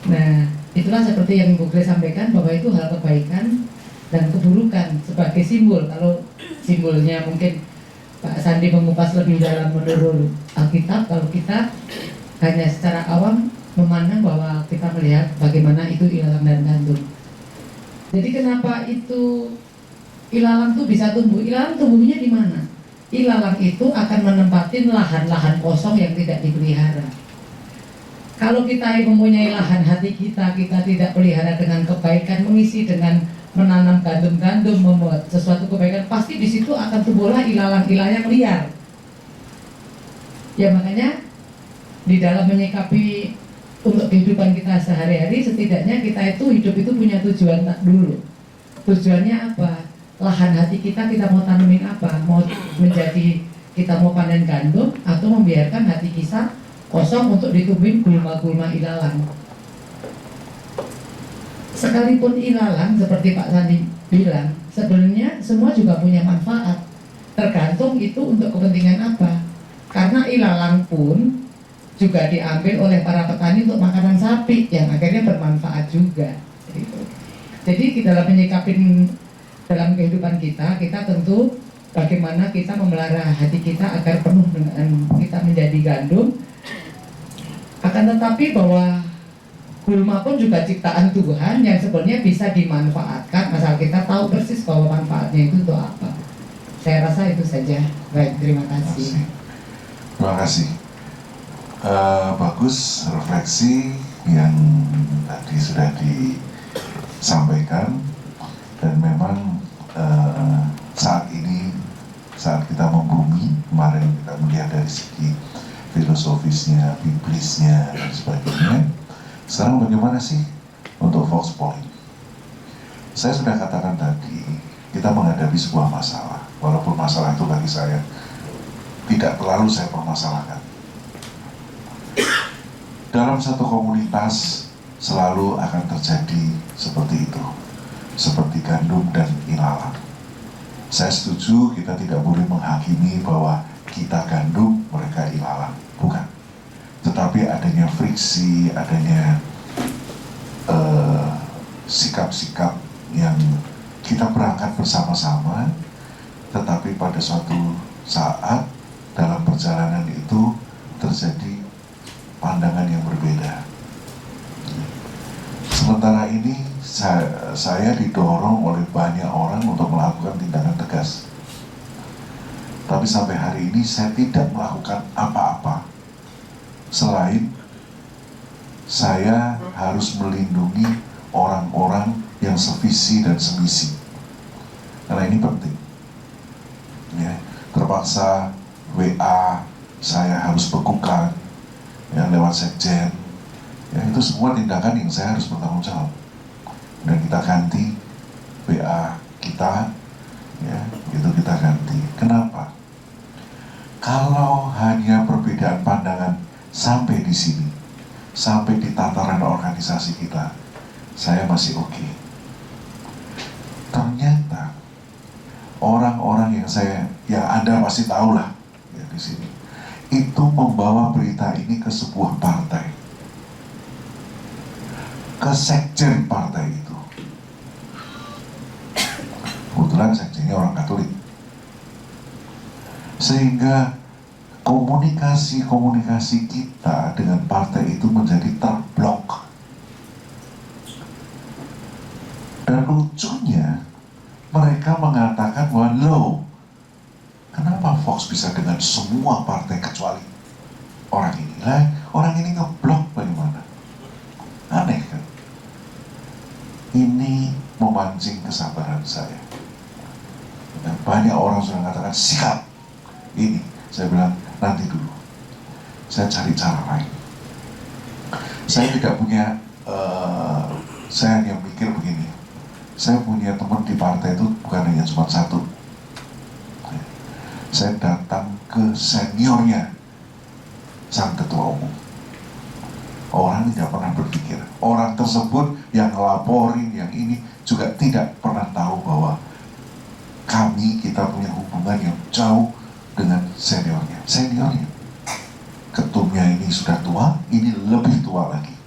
H: Nah, itulah seperti yang Ibu Grace sampaikan, bahwa itu hal kebaikan dan keburukan sebagai simbol. Kalau simbolnya mungkin Pak Sandi mengupas lebih dalam menurut Alkitab, kalau kita hanya secara awam memandang bahwa kita melihat bagaimana itu ilalang dan gandum. Jadi kenapa itu ilalang tuh bisa tumbuh? Ilalang tumbuhnya di mana? Ilalang itu akan menempatin lahan-lahan kosong yang tidak dipelihara. Kalau kita mempunyai lahan hati kita tidak pelihara dengan kebaikan, mengisi dengan menanam gandum-gandum, membuat sesuatu kebaikan, pasti di situ akan tumbuhlah ilalang-ilalang liar. Ya makanya di dalam menyikapi untuk kehidupan kita sehari-hari, setidaknya kita itu hidup itu punya tujuan dulu. Tujuannya apa? Lahan hati kita mau tanemin apa? Mau menjadi, kita mau panen gandum atau membiarkan hati kita kosong untuk ditumbuhin gulma-gulma ilalang. Sekalipun ilalang seperti Pak Sandi bilang, sebenarnya semua juga punya manfaat. Tergantung itu untuk kepentingan apa. Karena ilalang pun juga diambil oleh para petani untuk makanan sapi yang akhirnya bermanfaat juga. Gitu. Jadi dalam menyikapin dalam kehidupan kita tentu bagaimana kita memelihara hati kita agar penuh dengan kita menjadi gandum. Akan tetapi bahwa gulma pun juga ciptaan Tuhan yang sebenarnya bisa dimanfaatkan asal kita tahu persis bahwa manfaatnya itu untuk apa. Saya rasa itu saja. Baik, terima kasih.
B: Terima kasih. Bagus refleksi yang tadi sudah disampaikan, dan memang saat ini saat kita membumi, kemarin kita melihat dari segi filosofisnya, biblisnya dan sebagainya. Sekarang bagaimana sih untuk Fox Point? Saya sudah katakan tadi, kita menghadapi sebuah masalah, walaupun masalah itu bagi saya tidak terlalu saya permasalahkan. Dalam satu komunitas selalu akan terjadi seperti itu, seperti gandum dan ilalang. Saya setuju kita tidak boleh menghakimi bahwa kita gandum, mereka ilalang, bukan. Tetapi adanya friksi, adanya sikap-sikap yang kita berangkat bersama-sama, tetapi pada suatu saat dalam perjalanan itu terjadi pandangan yang berbeda. Sementara ini saya didorong oleh banyak orang untuk melakukan tindakan tegas. Tapi sampai hari ini saya tidak melakukan apa-apa selain saya harus melindungi orang-orang yang sevisi dan semisi. Karena ini penting. Ya, terpaksa WA saya harus bekukan ya, lewat sekjen. Ya, itu semua tindakan yang saya harus bertanggung jawab. Dan kita ganti WA kita, ya, itu kita ganti. Kenapa? Kalau hanya perbedaan pandangan sampai di sini, sampai di tataran organisasi kita, saya masih oke. Ternyata orang-orang yang Anda pasti tahu lah, ya, di sini, itu membawa berita ini ke sebuah partai, ke sekjen partai itu. Kebetulan sekjennya orang Katolik, sehingga komunikasi kita dengan partai itu menjadi terblok. Dan lucunya mereka mengatakan bahwa loh, kenapa Fox bisa dengan semua partai kecuali orang ini? Lah, orang ini ngeblok bagaimana? Aneh kan? Ini memancing kesabaran saya. Dan banyak orang sudah mengatakan sikap ini. Saya bilang nanti dulu, saya cari cara lain. Saya tidak punya, saya hanya mikir begini. Saya punya teman di partai itu bukan hanya cuma satu. Saya datang ke seniornya sang ketua umum. Orang tidak pernah berpikir, orang tersebut yang ngelaporin yang ini juga tidak pernah tahu bahwa kita punya hubungan yang jauh dengan seniornya. Ketumnya ini sudah tua, ini lebih tua lagi.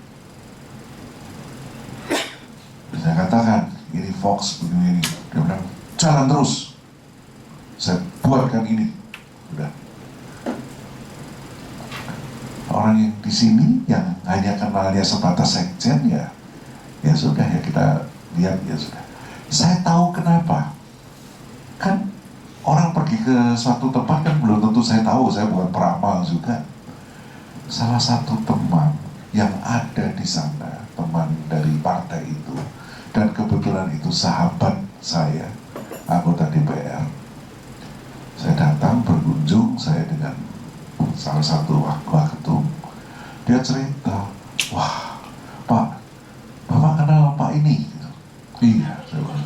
B: Saya katakan, ini Fox begini, dia bilang jalan terus, saya buatkan ini. Udah. Orang yang di sini yang hanya kenalnya sebatas sekjen, ya sudah, ya kita lihat, ya sudah. Saya tahu kenapa. Kan orang pergi ke suatu tempat kan belum tentu saya tahu, saya bukan peramal juga. Salah satu teman yang ada di sana, teman dari partai itu, dan kebetulan itu sahabat saya, anggota DPR. Saya datang berkunjung, saya dengan salah satu wakil ketum. Dia cerita, wah Pak, Bapak kenal Pak ini? Gitu. Iya, saya bilang.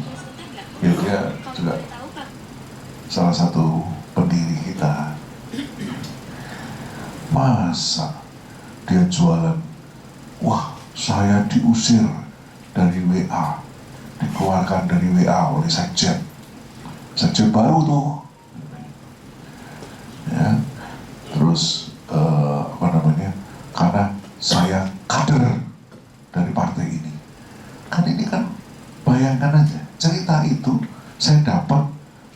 B: Ya, dia juga salah satu pendiri kita. Masa dia jualan? Wah, saya diusir dari WA, dikeluarkan dari WA oleh sekjen baru tuh, ya. Terus saya kader dari partai ini. Kan ini kan, bayangkan aja, cerita itu saya dapat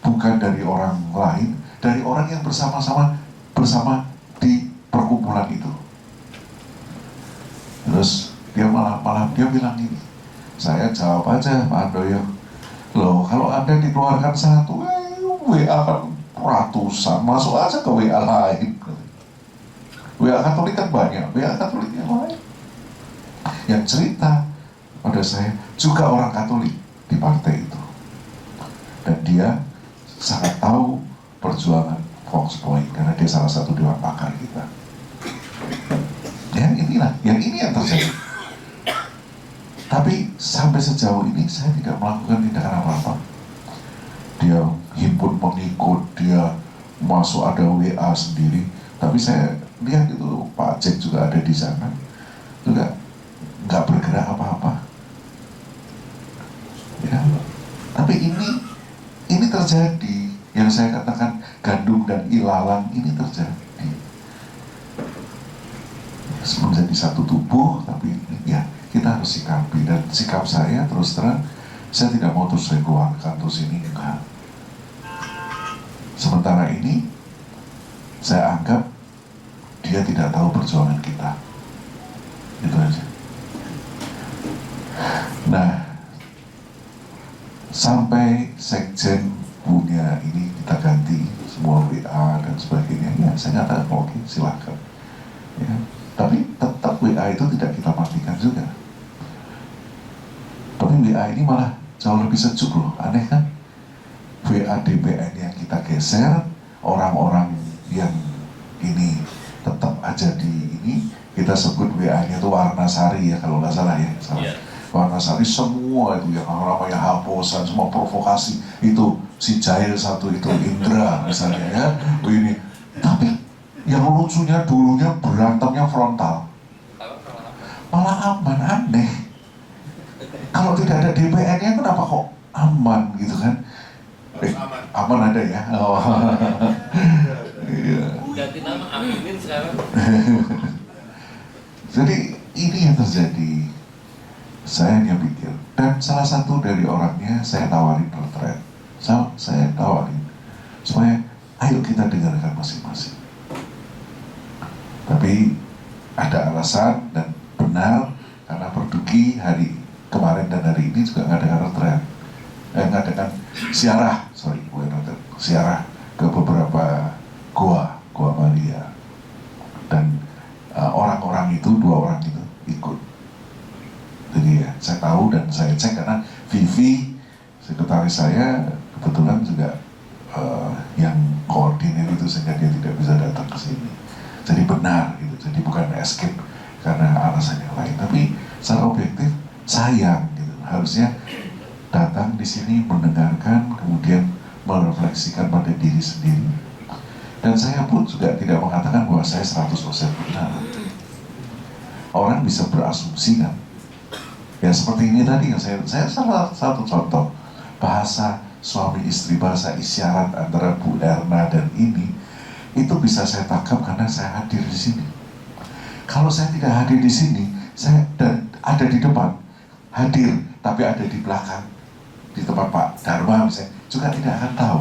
B: bukan dari orang lain, dari orang yang bersama di perkumpulan itu. Terus dia malah dia bilang ini, saya jawab aja Pak Handoyo, loh kalau Anda dikeluarkan satu, WA kan ratusan, masuk aja ke WA lain. WA Katolik kan banyak, WA Katolik yang lain. Yang cerita pada saya juga orang Katolik di partai itu. Dan dia sangat tahu perjuangan Fox Point karena dia salah satu dewan pakar kita. Yang ini yang terjadi. Tapi sampai sejauh ini saya tidak melakukan tindakan apa-apa. Dia himpun pengikut, dia masuk ada WA sendiri. Tapi saya lihat itu Pak Jack juga ada di sana, juga nggak bergerak apa-apa. Ya, tapi ini terjadi. Yang saya katakan gandum dan ilalang ini terjadi. Menjadi satu tubuh, tapi ya kita harus sikapi. Dan sikap saya terus terang, saya tidak mau terus saya keluarkan terus ini, enggak. Sementara ini saya anggap dia tidak tahu perjuangan kita. Itu aja. Nah, sampai sekjen punya ini kita ganti semua WA dan sebagainya, ya saya katakan oke, silakan. Ya, tapi tetap WA itu tidak kita matikan juga. Tapi WA ini malah jauh lebih sejuk loh, aneh kan? WA DPN yang kita geser, orang-orang yang ini tetap aja di ini, kita sebut WA-nya itu Warnasari ya kalau nggak salah ya. Salah. Yeah. Warnasari semua itu yang namanya hapusan, semua provokasi itu si Jahil satu itu Indra misalnya ya, ini. Tapi yang lucunya dulunya berantemnya frontal, malah aman, aneh. Kalau tidak ada DPN-nya kenapa kok aman gitu kan? Aman ada ya. Oh. Iya.
I: Ganti nama Aminin sekarang.
B: Jadi ini yang terjadi. Saya hanya pikir, dan salah satu dari orangnya saya tawarin retret. Saya tawarin supaya ayo kita dengarkan masing-masing. Tapi ada alasan dan benar karena Perduki hari kemarin dan hari ini juga ngadakan retret, ngadakan siarah, siarah ke beberapa goa Maria, dan orang-orang itu, 2 orang itu ikut. Jadi ya, saya tahu dan saya cek karena Vivi, sekretaris saya, kebetulan juga yang koordinir itu sehingga dia tidak bisa datang ke sini. Jadi benar gitu, jadi bukan escape karena alasan yang lain. Tapi secara objektif sayang gitu, harusnya datang di sini mendengarkan, kemudian merefleksikan pada diri sendiri. Dan saya pun juga tidak mengatakan bahwa saya 100% benar. Orang bisa berasumsi kan. Ya seperti ini tadi yang saya salah satu contoh bahasa suami istri, bahasa isyarat antara Bu Erna dan ini itu bisa saya tangkap karena saya hadir di sini. Kalau saya tidak hadir di sini, saya dan ada di depan, hadir tapi ada di belakang, di tempat Pak Dharma misalnya, juga tidak akan tahu.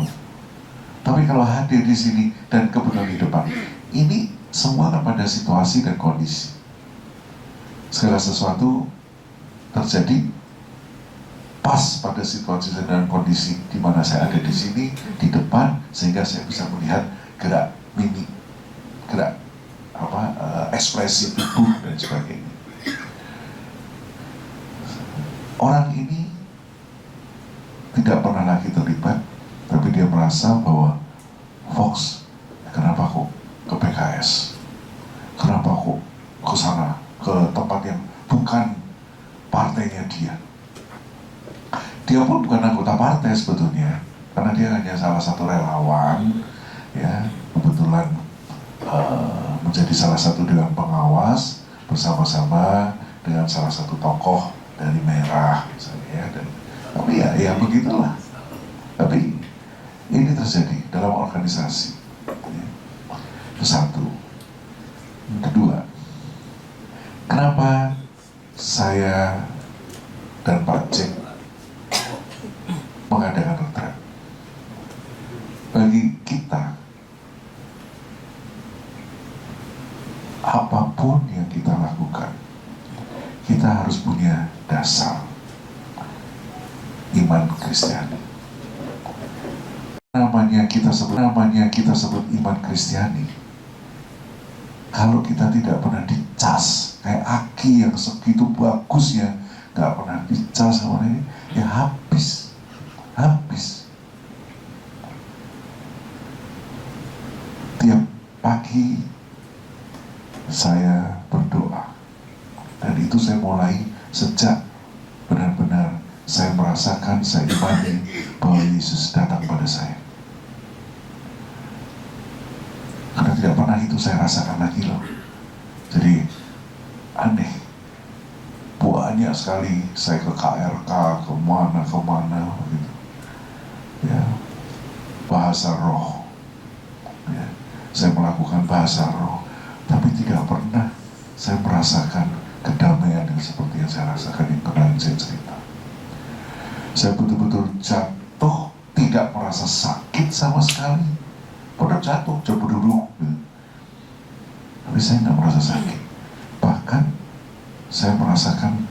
B: Tapi kalau hadir di sini dan kebetulan di depan, ini semua kepada situasi dan kondisi. Segala sesuatu terjadi pas pada situasi dan kondisi di mana saya ada di sini di depan, sehingga saya bisa melihat gerak mimik, gerak ekspresi tubuh dan sebagainya. Orang ini tidak pernah lagi terlibat, tapi dia merasa bahwa Fox, kenapa kok ke PKS, kenapa kok ke sana, ke tempat yang bukan partainya dia. Dia pun bukan anggota partai sebetulnya, karena dia hanya salah satu relawan, ya kebetulan menjadi salah satu dewan pengawas bersama-sama dengan salah satu tokoh dari Merah misalnya ya. Tapi ya begitulah. Tapi ini terjadi dalam organisasi. Ya. Itu satu. Kedua, Kenapa saya dan Pak Cek mengadakan retret? Bagi kita, apapun yang kita lakukan, kita harus punya dasar iman Kristiani. Namanya kita sebut iman Kristiani. Kalau kita tidak pernah dicas, kayak aki yang segitu bagusnya, nggak pernah dicas sama ini, ya habis. Tiap pagi saya berdoa, dan itu saya mulai sejak benar-benar saya merasakan, saya imani bahwa Yesus datang pada saya. Karena tidak pernah itu saya rasakan lagi loh. Jadi aneh, banyak sekali saya ke KRK, kemana gitu. Ya, bahasa roh, ya, saya melakukan bahasa roh, tapi tidak pernah saya merasakan kedamaian yang seperti yang saya rasakan yang kemarin saya cerita. Saya betul-betul jatuh, tidak merasa sakit sama sekali. Pada jatuh, coba duduk, tapi saya nggak merasa sakit. Bahkan saya merasakan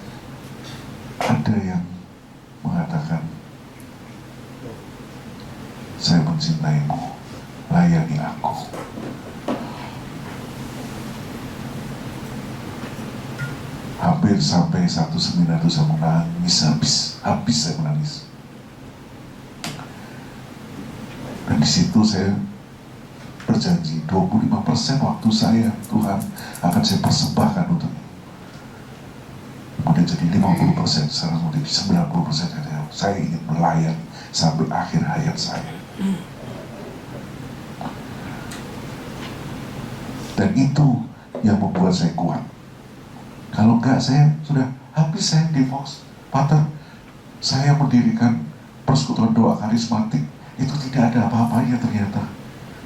B: ada yang mengatakan, saya mencintaimu, layani aku. Hampir sampai satu seminar itu saya menangis habis saya menangis. Dan di situ saya berjanji 25% waktu saya, Tuhan akan saya persembahkan untukmu. Kemudian jadi 50%, sekarang menjadi 90%. Saya ingin melayani sampai akhir hayat saya. Dan itu yang membuat saya kuat. Kalau enggak, saya sudah habis saya di Fox. Pater, saya mendirikan persekutuan doa karismatik, itu tidak ada apa-apanya ternyata.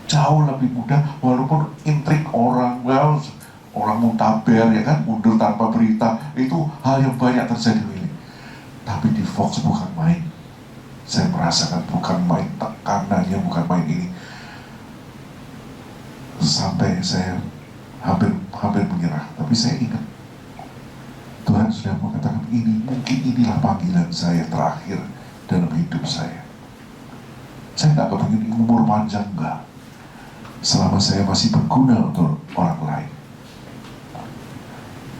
B: Jauh lebih mudah, walaupun intrik orang, orang muntaber ya kan, mundur tanpa berita, itu hal yang banyak terjadi ini. Tapi di Fox bukan main. Saya merasakan bukan main, tekanannya bukan main ini. Sampai saya hampir menyerah, tapi saya ingat Tuhan sudah mengatakan ini, mungkin inilah panggilan saya terakhir dalam hidup saya. Saya nggak kepingin umur panjang, enggak. Selama saya masih berguna untuk orang lain.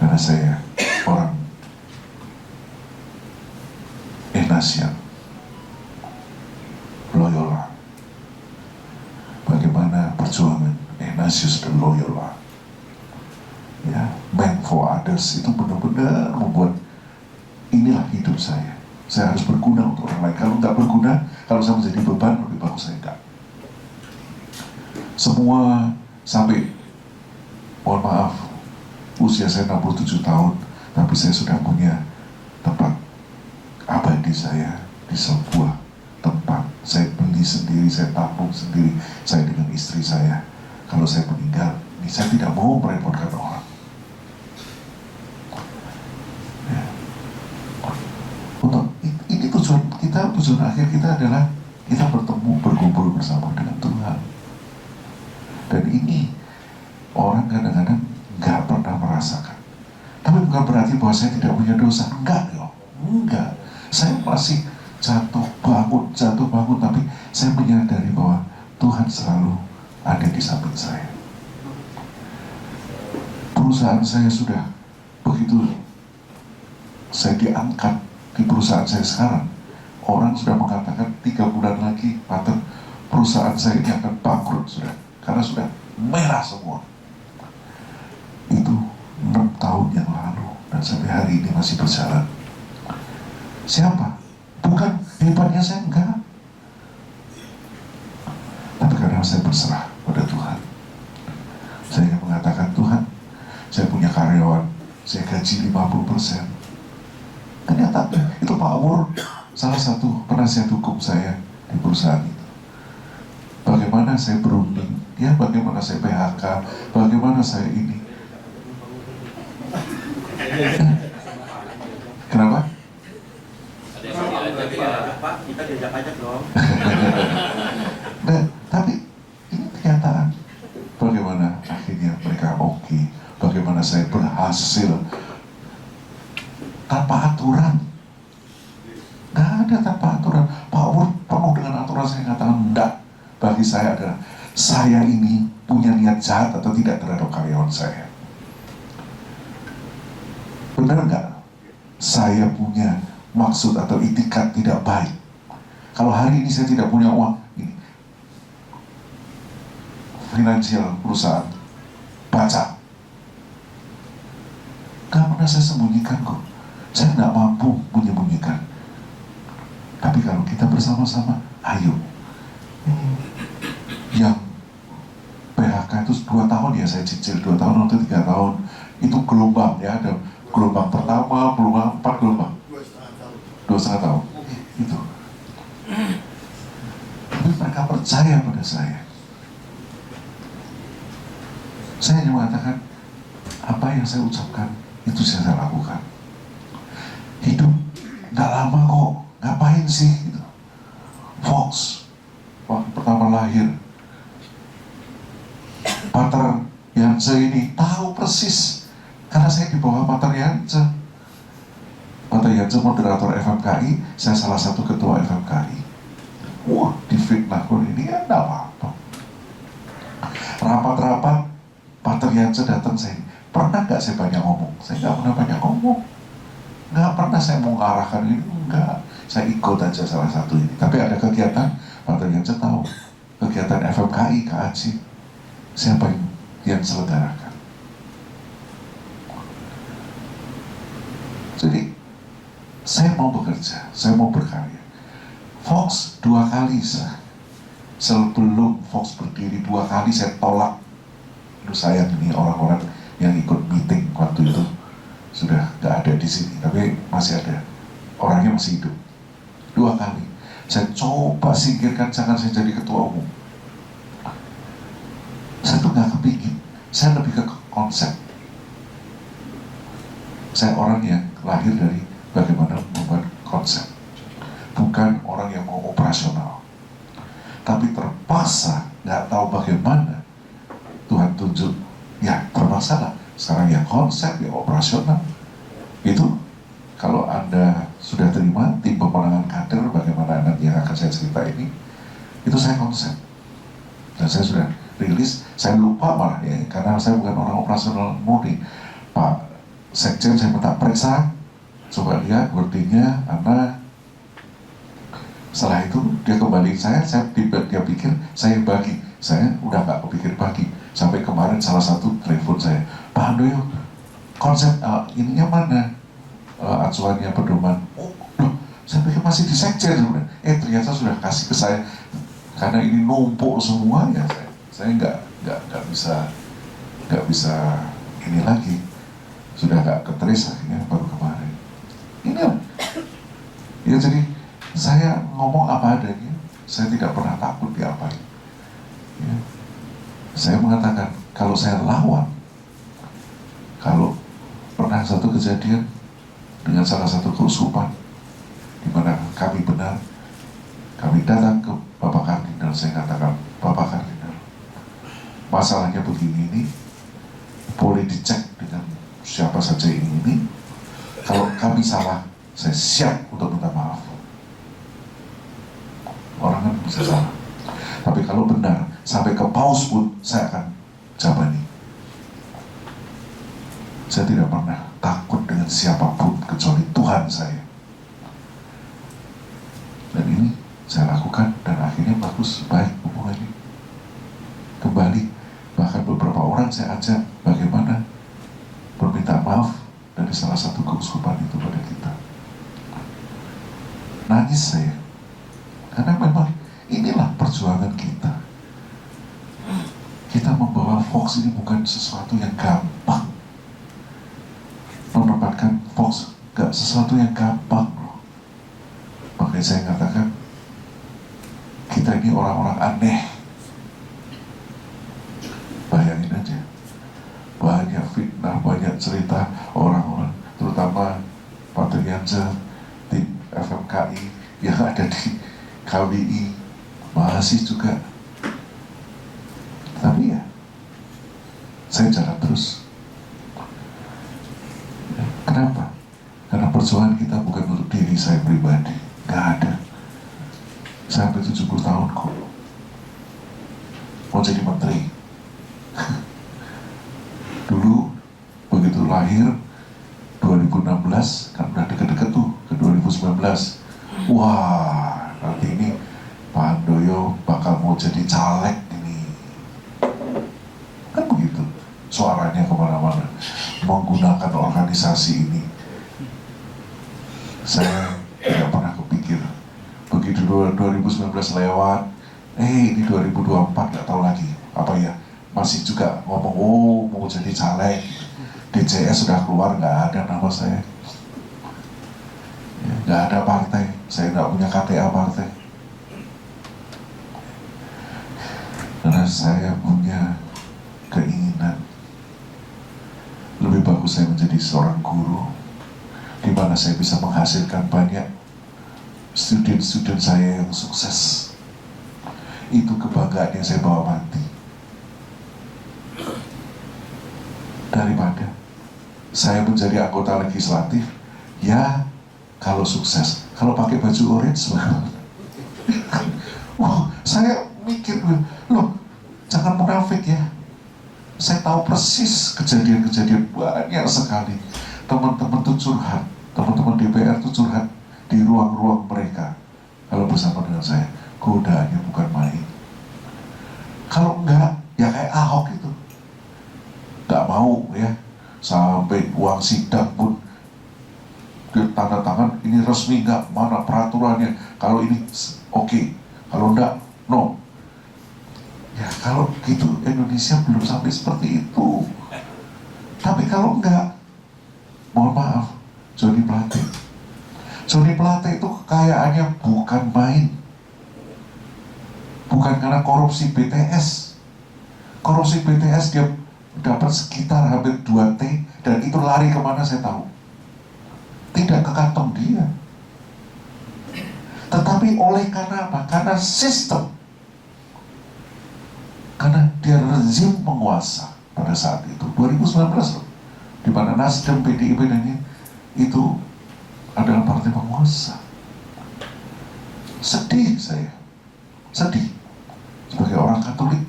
B: Karena saya orang Ignatian Loyola. Bagaimana perjuangan Ignatius dan Loyola, ya, man for others, itu benar-benar membuat inilah hidup saya. Saya harus berguna untuk orang lain. Kalau nggak berguna, kalau saya menjadi beban, lebih bagus saya nggak. Semua sampai, mohon maaf, usia saya 67 tahun, tapi saya sudah punya tempat abadi saya di sebuah tempat. Saya beli sendiri, saya tabung sendiri, saya dengan istri saya. Kalau saya meninggal, ini saya tidak mau merepotkan orang. Ya. Untuk ini tujuan akhir kita adalah kita bertemu, berkumpul bersama dengan Tuhan. Dan ini orang kadang-kadang nggak pernah merasakan. Tapi bukan berarti bahwa saya tidak punya dosa. Enggak loh, enggak. Saya masih jatuh bangun, tapi saya menyadari bahwa Tuhan selalu ada di samping saya. Perusahaan saya sudah begitu, saya diangkat di perusahaan saya sekarang. Orang sudah mengatakan 3 bulan lagi, Pater, perusahaan saya ini akan bangkrut sudah, karena sudah merah semua. Itu 6 tahun yang lalu, dan sampai hari ini masih berjalan. Siapa? Bukan hebatnya saya, enggak. Tapi karena saya berserah pada Tuhan. Saya ingin mengatakan, Tuhan, saya punya karyawan, saya gaji 50%. Ternyata itu Pak Amur, salah satu penasihat hukum saya di perusahaan itu. Bagaimana saya berunding, ya bagaimana saya PHK, bagaimana saya ini. Kenapa?
I: Ada yang diajak ya.
J: Pak, kita diajak ajak dong.
B: Nah, tapi ini kenyataan. Bagaimana akhirnya mereka oke, bagaimana saya berhasil tanpa aturan. Nggak ada tanpa aturan. Power penuh dengan aturan. Saya katakan enggak. Bagi saya adalah saya ini punya niat jahat atau tidak terhadap karyawan saya. Benar nggak? Saya punya maksud atau itikat tidak baik. Kalau hari ini saya tidak punya uang, ini finansial perusahaan, baca. Gak pernah saya sembunyikan kok. Saya nggak mampu menyembunyikan. Tapi kalau kita bersama-sama, ayo. Yang PHK itu 2 tahun ya saya cicil, 2 tahun atau 3 tahun. Itu gelombang ya, ada gelombang pertama, gelombang 4 gelombang. 2,5 tahun. Itu. Tapi mereka percaya pada saya. Saya hanya mengatakan apa yang saya ucapkan itu saya lakukan. Hidup nggak lama kok, ngapain sih? Gitu. Fox waktu pertama lahir, Pater Yance ini tahu persis karena saya di bawah Pater Yance. Pater Yance moderator FMKI, saya salah satu ketua FMKI. Wah, difitnah kok ini ya enggak apa-apa. Rapat-rapat Pater Yance datang saya. Pernah nggak saya banyak ngomong? Saya nggak pernah banyak ngomong. Nggak pernah saya mau mengarahkan ini, enggak. Saya ikut aja salah satu ini. Tapi ada kegiatan, Pater Yance tahu. Kegiatan FMKI, KAC. Siapa yang selenggarakan? Jadi, saya mau bekerja, saya mau berkarya. Fox 2 kali sebelum Fox berdiri 2 kali saya tolak. Lu sayang ini orang-orang yang ikut meeting waktu itu sudah nggak ada di sini, tapi masih ada, orangnya masih hidup. 2 kali saya coba singkirkan, jangan saya jadi ketua umum. Saya tuh nggak kepingin, saya lebih ke konsep. Saya orang yang lahir dari bagaimana membuat konsep, bukan orang yang mau operasional. Tapi terpaksa nggak tahu bagaimana Tuhan tunjuk, ya terpaksa lah. Sekarang ya konsep, ya operasional. Itu kalau Anda sudah terima tim pemenangan kader, bagaimana nanti yang akan saya cerita ini, itu saya konsep. Dan saya sudah rilis, saya lupa malah ya, karena saya bukan orang operasional murni. Pak Sekjen saya minta periksa, coba lihat wordingnya, Anda. Setelah itu dia kembali dia pikir saya bagi, saya udah nggak kepikir bagi. Sampai kemarin salah satu telepon saya, Pak Handoyo, konsep ininya mana? Acuannya pedoman. Oh, loh, saya pikir masih di Sekjen sebenarnya. Ternyata sudah kasih ke saya. Karena ini numpuk semua ya, saya nggak bisa ini lagi. Sudah nggak keteris akhirnya baru kemarin. Ini ya, jadi saya ngomong apa adanya. Saya tidak pernah takut diapain. Ya. Saya mengatakan kalau saya lawan, kalau pernah satu kejadian dengan salah satu keuskupan di mana kami benar, kami datang ke Bapak Kardinal, saya katakan, Bapak Kardinal, masalahnya begini ini, boleh dicek dengan siapa saja ini. Kalau kami salah, saya siap untuk minta maaf. Orang kan bisa salah, tapi kalau benar, sampai ke paus pun saya akan jabani. Saya tidak pernah takut dengan siapapun kecuali Tuhan saya. Dan ini saya lakukan dan akhirnya bagus, baik hubungannya. Kembali, bahkan beberapa orang saya ajak bagaimana permintaan maaf dari salah satu keuskupan itu pada kita. Nangis saya, karena memang inilah perjuangan kita. Kita membawa Fox ini bukan sesuatu yang gampang. Menempatkan Fox gak sesuatu yang gampang. Makanya saya katakan kita ini orang-orang aneh. Bayangin aja, banyak fitnah, banyak cerita orang-orang Pak Triansyah, tim FMKI yang ada di KWI masih juga. Tapi ya, saya jalan terus. Kenapa? Karena perjuangan kita bukan untuk diri saya pribadi, nggak ada. Sampai 70 tahun kok mau jadi menteri. Dulu begitu lahir 2016 kan udah deket-deket tuh ke 2019. Wah, nanti ini Pak Handoyo bakal mau jadi caleg ini. Kan begitu suaranya kemana-mana menggunakan organisasi ini. Saya tidak pernah kepikir begitu 2019 lewat, ini 2024 nggak tahu lagi apa ya, masih juga ngomong oh mau jadi caleg. DCS sudah keluar, nggak ada nama saya, nggak ada partai, saya nggak punya KTA partai. Karena saya punya keinginan lebih bagus saya menjadi seorang guru, di mana saya bisa menghasilkan banyak student-student saya yang sukses. Itu kebanggaan yang saya bawa mati. Daripada saya menjadi anggota legislatif, ya kalau sukses, kalau pakai baju orange, wah, saya mikir, loh, jangan munafik ya. Saya tahu persis kejadian-kejadian banyak sekali. Teman-teman tuh curhat, teman-teman DPR tuh curhat di ruang-ruang mereka. Kalau bersama dengan saya, godaannya bukan main. Kalau enggak, ya kayak Ahok itu. Nggak mau ya, sampai uang sidang pun tanda tangan, ini resmi nggak, mana peraturannya, kalau ini oke, kalau enggak, no. Ya kalau gitu Indonesia belum sampai seperti itu. Tapi kalau enggak, mohon maaf, Joni Plate itu kekayaannya bukan main. Bukan karena korupsi BTS. Korupsi BTS dia dapat sekitar hampir 2 T, dan itu lari kemana saya tahu. Tidak ke kantong dia. Tetapi oleh karena apa? Karena sistem. Karena dia rezim penguasa pada saat itu 2019 loh, di mana Nasdem, PDIP dan ini itu adalah partai penguasa. Sedih saya, sedih sebagai orang Katolik.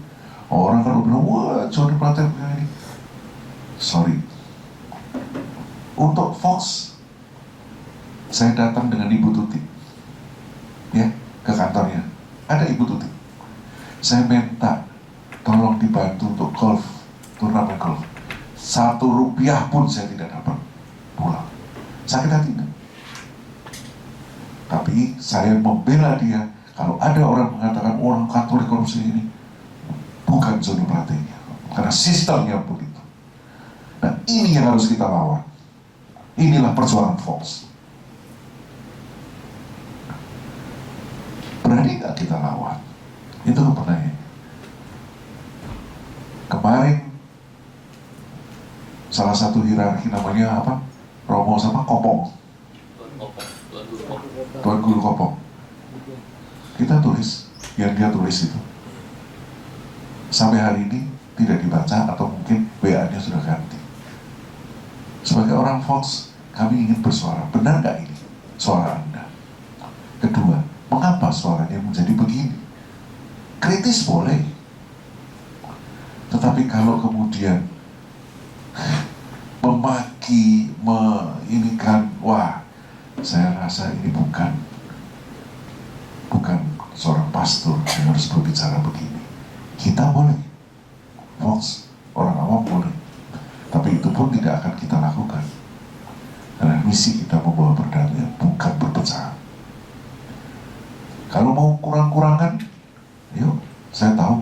B: Orang kalau bilang wah Joni Plate begini, sorry. Untuk Fox saya datang dengan Ibu Tuti ya ke kantornya, ada Ibu Tuti. Saya minta tolong dibantu untuk golf, turnamen golf. 1 rupiah pun saya tidak dapat pulang. Sakit hati enggak? Tapi saya membela dia. Kalau ada orang mengatakan orang Katolik korupsi ini, bukan Joni Plate-nya, karena sistemnya begitu. Nah ini yang harus kita lawan. Inilah perjuangan Fox. Berani nggak kita lawan? Itu pertanyaannya. Kemarin salah satu hierarki namanya apa? Romo sama Kopong. Tuan Guru Kopong. Kita tulis yang dia tulis itu. Sampai hari ini tidak dibaca atau mungkin WA-nya sudah ganti. Sebagai orang Fox, kami ingin bersuara. Benar nggak ini suara Anda? Kedua, mengapa suaranya menjadi begini? Kritis boleh. Tetapi kalau kemudian memaki, meinikan, wah, saya rasa ini bukan seorang pastor yang harus berbicara begini. Kita boleh, Fox, orang awam boleh, tapi itu pun tidak akan kita lakukan. Karena misi kita membawa perdamaian, bukan perpecahan. Kalau mau kurang-kurangan, yuk, saya tahu.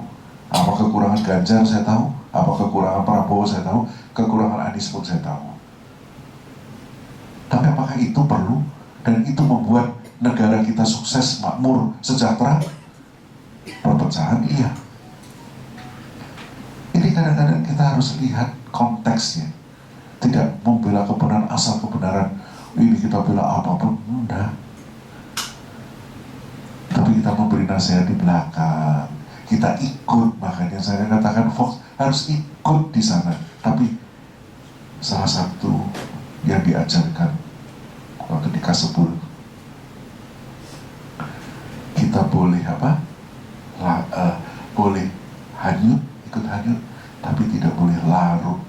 B: Apa kekurangan Ganjar saya tahu, apa kekurangan Prabowo saya tahu, kekurangan Anies pun saya tahu. Tapi apakah itu perlu dan itu membuat negara kita sukses, makmur, sejahtera? Perpecahan iya. Ini kadang-kadang kita harus lihat konteksnya. Tidak membela kebenaran asal kebenaran. ini kita bilang apapun, enggak. Tapi kita memberi nasihat di belakang, kita ikut. Makanya saya katakan Fox harus ikut di sana. Tapi salah satu yang diajarkan waktu di Kasebul, kita boleh apa? Boleh hanyut, ikut hanyut, tapi tidak boleh larut.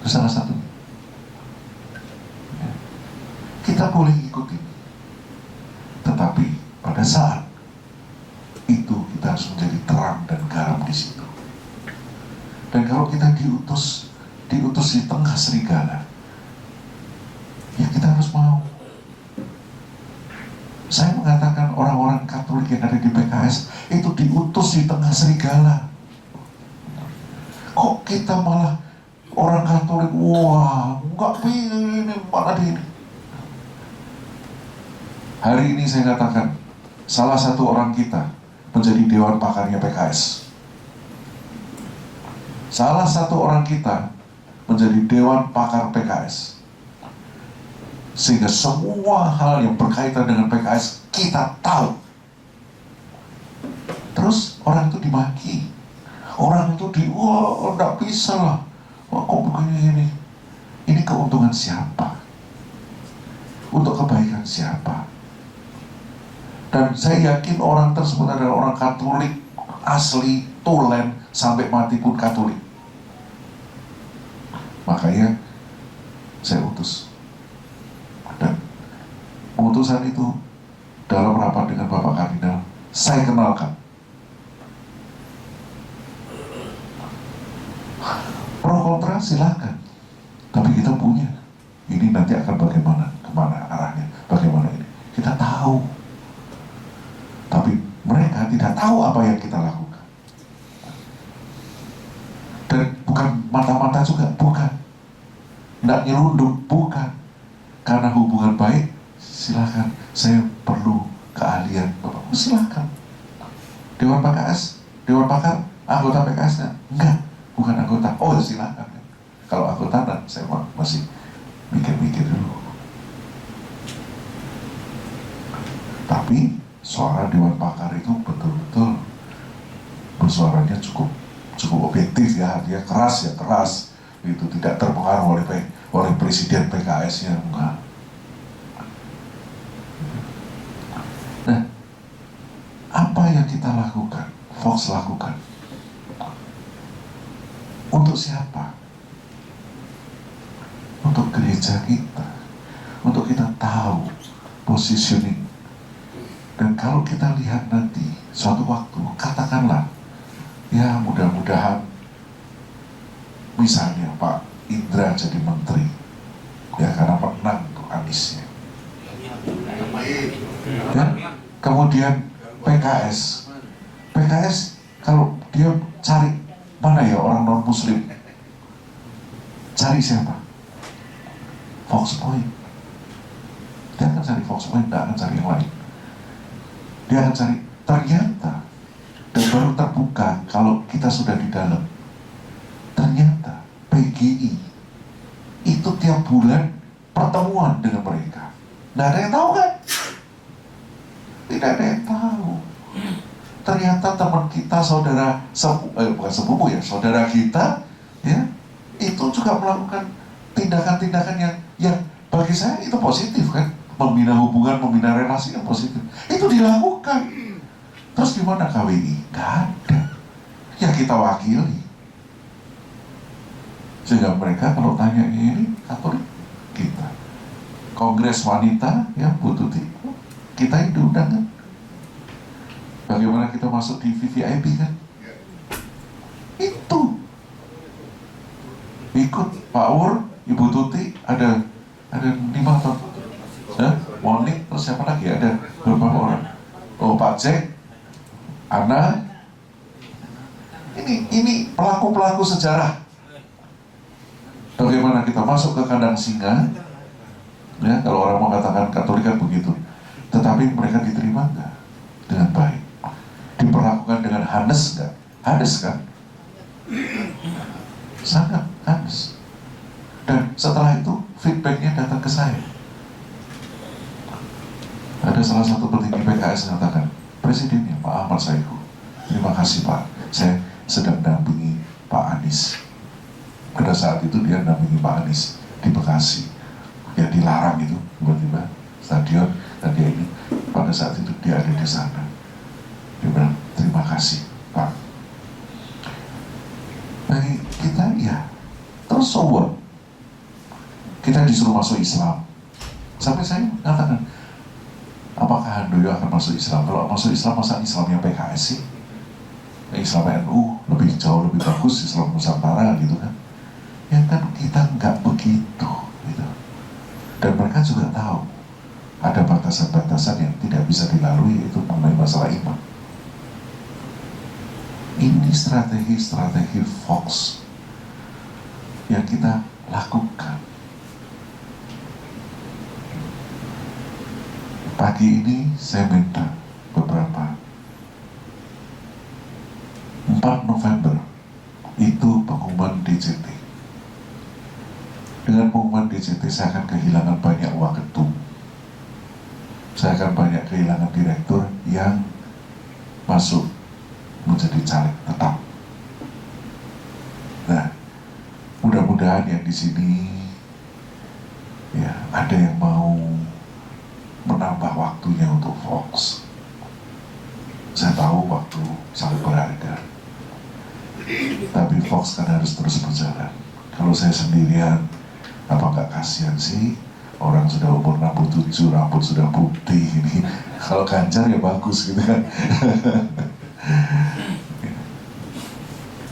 B: Itu salah satu. Ya. Kita boleh ikuti, tetapi pada saat itu kita harus menjadi terang dan garam di situ. Dan kalau kita diutus di tengah serigala, ya kita harus mau. Saya mengatakan orang-orang Katolik yang ada di PKS itu diutus di tengah serigala. Kok kita malah orang Katolik, wah, enggak ini malah di ini. Hari ini saya katakan, salah satu orang kita menjadi dewan pakarnya PKS. Salah satu orang kita menjadi dewan pakar PKS. Sehingga semua hal yang berkaitan dengan PKS kita tahu. Terus orang itu dimaki, orang itu wah enggak bisa lah, wah kok begini. Ini keuntungan siapa? Untuk kebaikan siapa? Dan saya yakin orang tersebut adalah orang Katolik asli, tulen, sampai mati pun Katolik. Makanya saya utus. Dan pengutusan itu dalam rapat dengan Bapak Kardinal saya kenalkan. Pro kontra silakan, tapi kita punya. Ini nanti akan bagaimana, kemana arahnya, bagaimana ini. Kita tahu, tapi mereka tidak tahu apa yang kita lakukan. Dan bukan mata-mata juga, bukan. Nggak nyelundup, bukan. Karena hubungan baik, silakan. Saya perlu keahlian Bapak, silakan. Dewan PKS, Dewan Pakar, anggota PKS-nya? Enggak, bukan anggota. Oh silakan. Kalau anggota, saya masih mikir-mikir dulu. Tapi suara Dewan Pakar itu betul-betul bersuaranya cukup objektif ya, dia keras ya keras. Itu tidak terpengaruh oleh presiden PKS-nya, enggak. Nah, apa yang kita lakukan, Fox lakukan, untuk siapa? Untuk gereja kita, untuk kita tahu positioning. Dan kalau kita lihat nanti suatu waktu, katakanlah, ya mudah-mudahan misalnya Pak Indra jadi menteri, ya karena menang tuh Aniesnya. Ya, kemudian PKS kalau dia cari mana ya orang non Muslim, cari siapa? Fox Point. Dia akan cari Fox Point, tidak akan cari yang lain. Dia akan cari, ternyata, dan baru terbuka kalau kita sudah di dalam. Ternyata PGI itu tiap bulan pertemuan dengan mereka. Nggak ada yang tahu kan? Tidak ada yang tahu. Ternyata teman kita, saudara bukan sepupu ya, saudara kita ya, itu juga melakukan tindakan-tindakan yang bagi saya itu positif kan, membina hubungan, membina relasi yang positif. Itu dilakukan. Terus di mana KWI? Nggak ada. Ya kita wakili. Sehingga mereka kalau tanya ini Katolik, kita Kongres Wanita ya Bu Tuti, kita yang diundang kan. Bagaimana kita masuk di VVIP kan? Itu ikut Pak Ur, Ibu Tuti, ada 5 atau Monik, terus siapa lagi? Ada beberapa orang. Oh Pak Jack, Ana. Ini pelaku-pelaku sejarah. Bagaimana kita masuk ke kandang singa? Ya, kalau orang mengatakan Katolik kan begitu. Tetapi mereka diterima enggak dengan baik? Diperlakukan dengan hanes enggak? Hanes kan? Sangat hanes. Dan setelah itu feedbacknya datang ke saya. Ada salah satu petinggi PKS mengatakan, Presidennya Pak Ahmad Saiku, terima kasih Pak, saya sedang dampingi Pak Anies. Pada saat itu dia dampingi Pak Anies di Bekasi, ya dilarang itu tiba-tiba stadion, dan dia ini pada saat itu dia ada di sana. Dia bilang, terima kasih Pak. Bagi kita ya, terus so what? Kita disuruh masuk Islam. Sampai saya mengatakan, apakah Handoyo akan masuk Islam? Kalau masuk Islam, masa Islamnya PKS sih? Islam NU lebih jauh lebih bagus, Islam Nusantara gitu kan? Ya kan kita nggak begitu gitu. Dan mereka juga tahu ada batasan-batasan yang tidak bisa dilalui, itu mengenai masalah iman. Ini strategi Fox yang kita lakukan. Pagi ini saya minta beberapa 4 November itu pengumuman DJT. Dengan pengumuman DJT saya akan kehilangan banyak waketum. Saya akan banyak kehilangan direktur yang masuk menjadi caleg tetap. Nah, mudah-mudahan yang di sini ya ada yang mau menambah waktunya untuk Fox. Saya tahu waktu sangat berharga, tapi Fox kan harus terus berjalan. Kalau saya sendirian, apa nggak kasihan sih? Orang sudah umur 67, rambut sudah putih ini. Kalau Ganjar ya bagus gitu kan.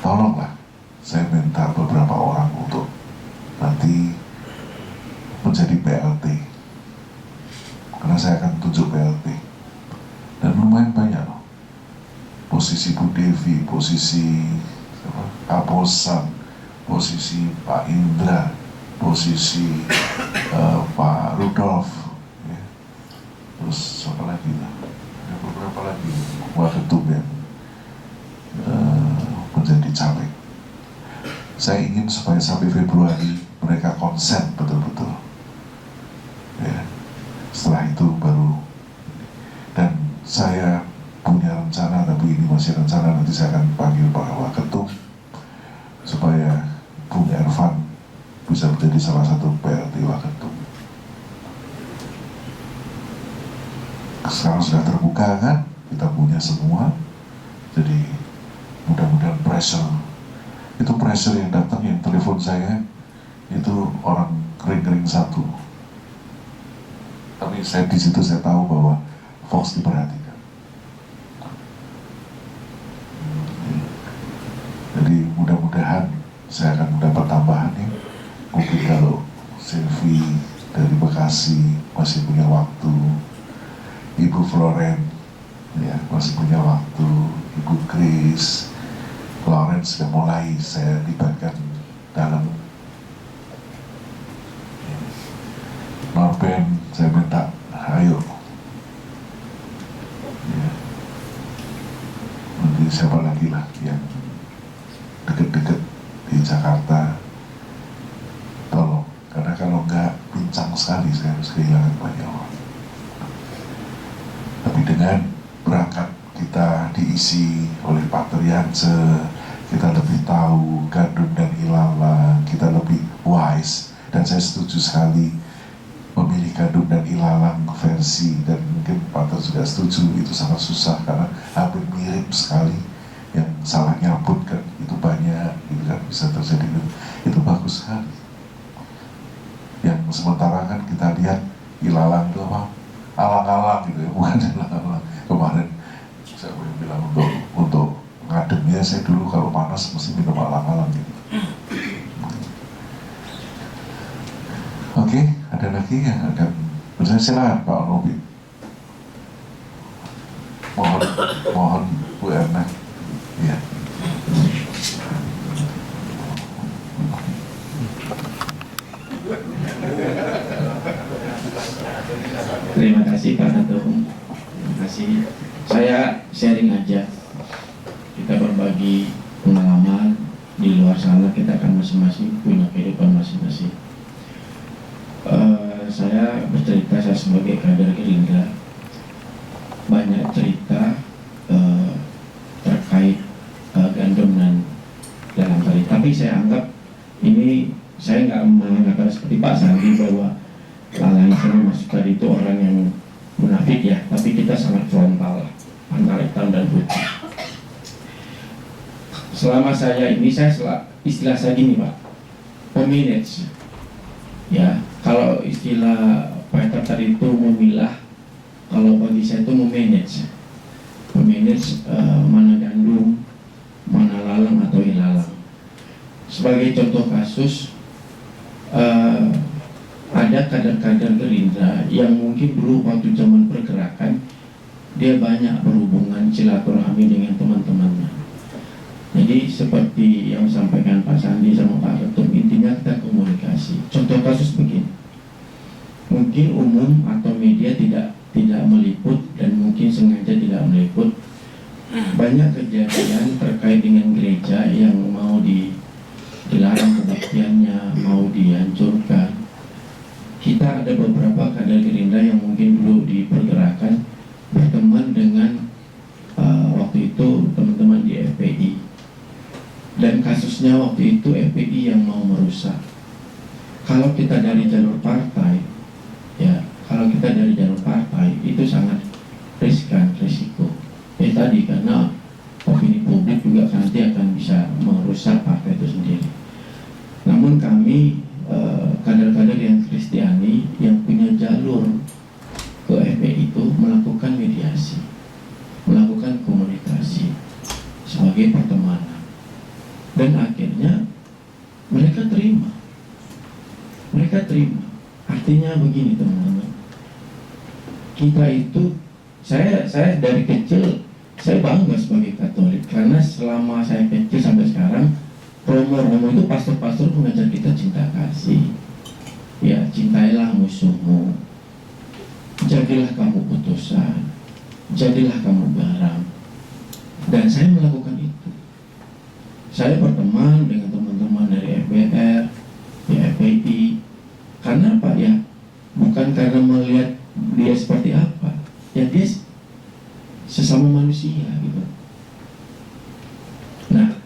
B: Tolonglah, saya minta beberapa orang untuk nanti menjadi PLT. Karena saya akan tunjuk PLT. Dan lumayan banyak loh. Posisi Bu Devi, posisi Abosan, posisi Pak Indra, posisi Pak Rudolf, ya. Terus siapa lagi lah? Ada beberapa lagi waketum yang menjadi caleg. Saya ingin supaya sampai Februari mereka konsen betul-betul. Ya. Setelah itu baru, dan saya punya rencana, tapi ini masih rencana, nanti saya akan panggil Pak Waketum supaya Bung Ervan bisa menjadi salah satu PLT Waketum. Sekarang sudah terbuka kan, kita punya semua, jadi mudah-mudahan pressure yang datang, yang telepon saya itu orang kering-kering satu. Tapi saya di situ saya tahu bahwa Fox diperhatikan. Jadi mudah-mudahan saya akan mendapat tambahan nih. Mungkin kalau Sylvie dari Bekasi masih punya waktu, Ibu Floren ya masih punya waktu, Ibu Chris, Lawrence sudah mulai saya libatkan dalam. Norben saya minta ayo ya. Nanti siapa lagi lah yang deket-deket di Jakarta, tolong, karena kalau enggak pincang sekali, saya harus kehilangan banyak orang. Tapi dengan berangkat kita diisi oleh Pak Triance, kita lebih tahu Gandum dan Ilalang, kita lebih wise, dan saya setuju sekali memilih Gandum dan Ilalang versi, dan mungkin Pak Ter juga setuju, itu sangat susah karena hampir mirip sekali, yang salah nyabut kan itu banyak gitu kan, bisa terjadi itu bagus sekali. Yang sementara kan kita lihat Ilalang itu apa, alang-alang gitu ya, bukan alang-alang. Kemarin saya boleh bilang untuk ngademnya, saya dulu kalau panas mesti minum alang-alang gitu. Oke, ada lagi yang akan bertanya, silakan Pak Nobi. Mohon Bu Erna. Ya.
J: Terima kasih Pak Ketum. Terima kasih. Saya sharing aja. Kita berbagi pengalaman. Di luar sana kita akan masing-masing punya kehidupan masing-masing. saya bercerita, saya sebagai kader Gerindra banyak cerita terkait gandum dan dalam tadi. Tapi saya anggap ini, saya nggak mengatakan seperti Pak Sandi bahwa Lalang sama Mas Sukadi itu orang yang munafik ya, tapi kita sangat frontal antara hitam dan putih. Selama saya ini, istilah saya gini Pak, memanage ya. Kalau istilah Pak Eta tadi itu memilah, kalau bagi saya itu memanage mana gandum, mana lalang atau ilalang. Sebagai contoh kasus, ada kader-kader Gerindra yang mungkin dulu waktu zaman pergerakan dia banyak berhubungan silaturahmi dengan teman-temannya. Jadi seperti yang disampaikan Pak Sandi sama Pak Ketum, intinya kita komunikasi. Contoh kasus begini, mungkin umum atau media tidak meliput dan mungkin sengaja tidak meliput banyak kejadian terkait dengan gereja yang mau dilarang kebaktiannya, mau dihancurkan. Kita ada beberapa kader Gerindra yang mungkin dulu dipergerakan berteman dengan waktu itu teman-teman di FPI, dan kasusnya waktu itu FPI yang mau merusak. Kalau kita dari jalur partai, ya kalau kita dari jalur partai itu sangat riskan, risiko. Tadi karena opini publik juga nanti akan bisa merusak partai itu sendiri. Namun kami kader-kader yang Kristiani yang punya jalur ke FPI itu melakukan mediasi, melakukan komunikasi sebagai pertemanan, dan akhirnya mereka terima. Artinya begini teman-teman, kita itu, saya dari kecil saya bangga sebagai Katolik karena selama saya kecil sampai sekarang Romo itu pastor-pastor mengajar kita cinta kasih. Ya, cintailah musuhmu, jadilah kamu putusan, jadilah kamu garam. Dan saya melakukan itu. Saya berteman dengan teman-teman dari FBR, FPI. Karena apa ya? Bukan karena melihat dia seperti apa, ya dia sesama manusia gitu. Nah,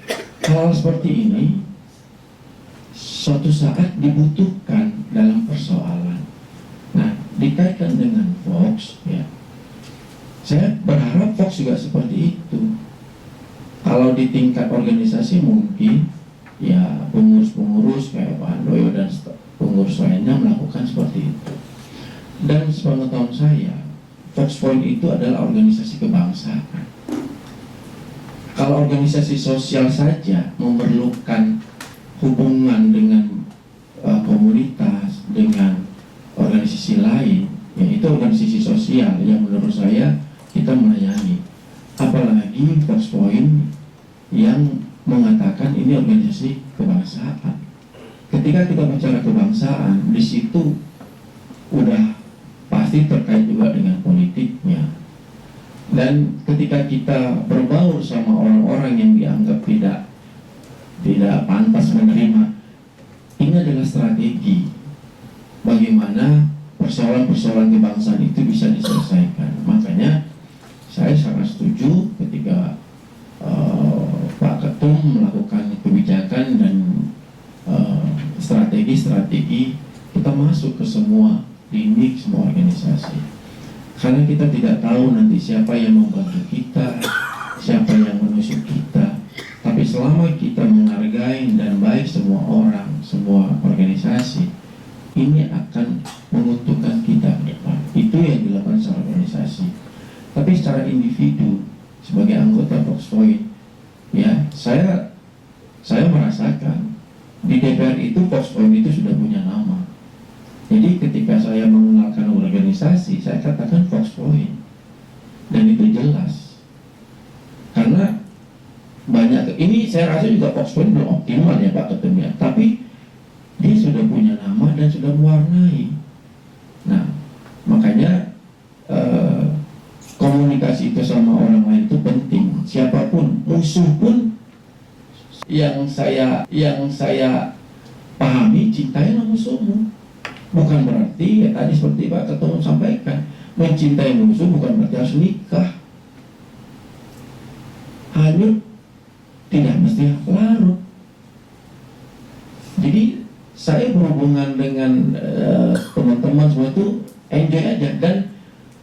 J: hal seperti ini suatu saat dibutuhkan dalam persoalan. Nah, dikaitkan dengan Fox, ya, saya berharap Fox juga seperti itu. Kalau di tingkat organisasi mungkin ya pengurus-pengurus kayak Pak Handoyo dan pengurus lainnya melakukan seperti itu. Dan sepengetahuan saya, Fox Point itu adalah organisasi kebangsaan. Kalau organisasi sosial saja memerlukan hubungan dengan komunitas, dengan organisasi lain, yaitu organisasi sosial yang menurut saya kita melayani. Apalagi Fox Point yang mengatakan ini organisasi kebangsaan. Ketika kita bicara kebangsaan, di situ udah pasti terkait juga dengan politiknya. Dan ketika kita berbaur sama orang-orang yang dianggap tidak pantas menerima, ini adalah strategi bagaimana persoalan-persoalan kebangsaan itu bisa diselesaikan. Makanya saya sangat setuju ketika Pak Ketum melakukan kebijakan dan strategi-strategi kita masuk ke semua lini, semua organisasi. Karena kita tidak tahu nanti siapa yang membantu kita, siapa yang menusuk kita. Tapi selama kita menghargai dan baik semua orang, semua organisasi, ini akan menguntungkan kita ke depan. Itu yang dilakukan secara organisasi. Tapi secara individu, sebagai anggota Fox Point, ya saya merasakan di DPR itu Fox Point itu sudah punya nama. Jadi ketika saya mengenalkan organisasi, saya katakan Fox Point, dan itu jelas. Karena banyak, ini saya rasa juga Fox Point belum optimal ya Pak Ketum ya, tapi dia sudah punya nama dan sudah mewarnai. Nah, makanya komunikasi itu sama orang lain itu penting. Siapapun, musuh pun yang saya pahami, cintailah musuhmu. Bukan berarti ya tadi seperti Pak Ketua sampaikan, mencintai musuh bukan berarti harus nikah. Hanyut tidak mesti larut. Jadi saya berhubungan dengan teman-teman semua itu enjoy aja. Dan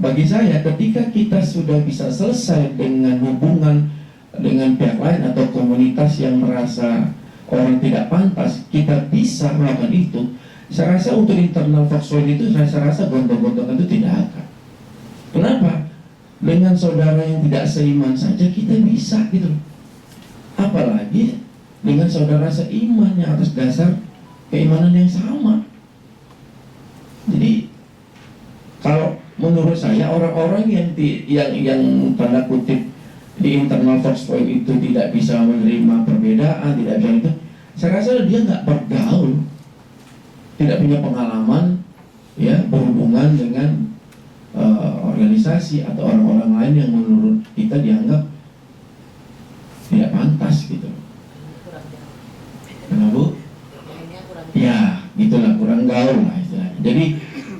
J: bagi saya ketika kita sudah bisa selesai dengan hubungan dengan pihak lain atau komunitas yang merasa orang tidak pantas, kita bisa melakukan itu. Saya rasa untuk internal Volkswagen itu saya rasa gontong-gontongan itu tidak akan. Kenapa? Dengan saudara yang tidak seiman saja kita bisa gitu. Apalagi dengan saudara seiman yang atas dasar keimanan yang sama. Jadi kalau menurut saya orang-orang yang tanda kutip di internal Volkswagen itu tidak bisa menerima perbedaan, tidak bisa itu, saya rasa dia nggak bergaul, tidak punya pengalaman ya berhubungan dengan organisasi atau orang-orang lain yang menurut kita dianggap tidak pantas gitu. Kenapa Bu? Ya, gitulah, kurang gaul lah istilahnya. Jadi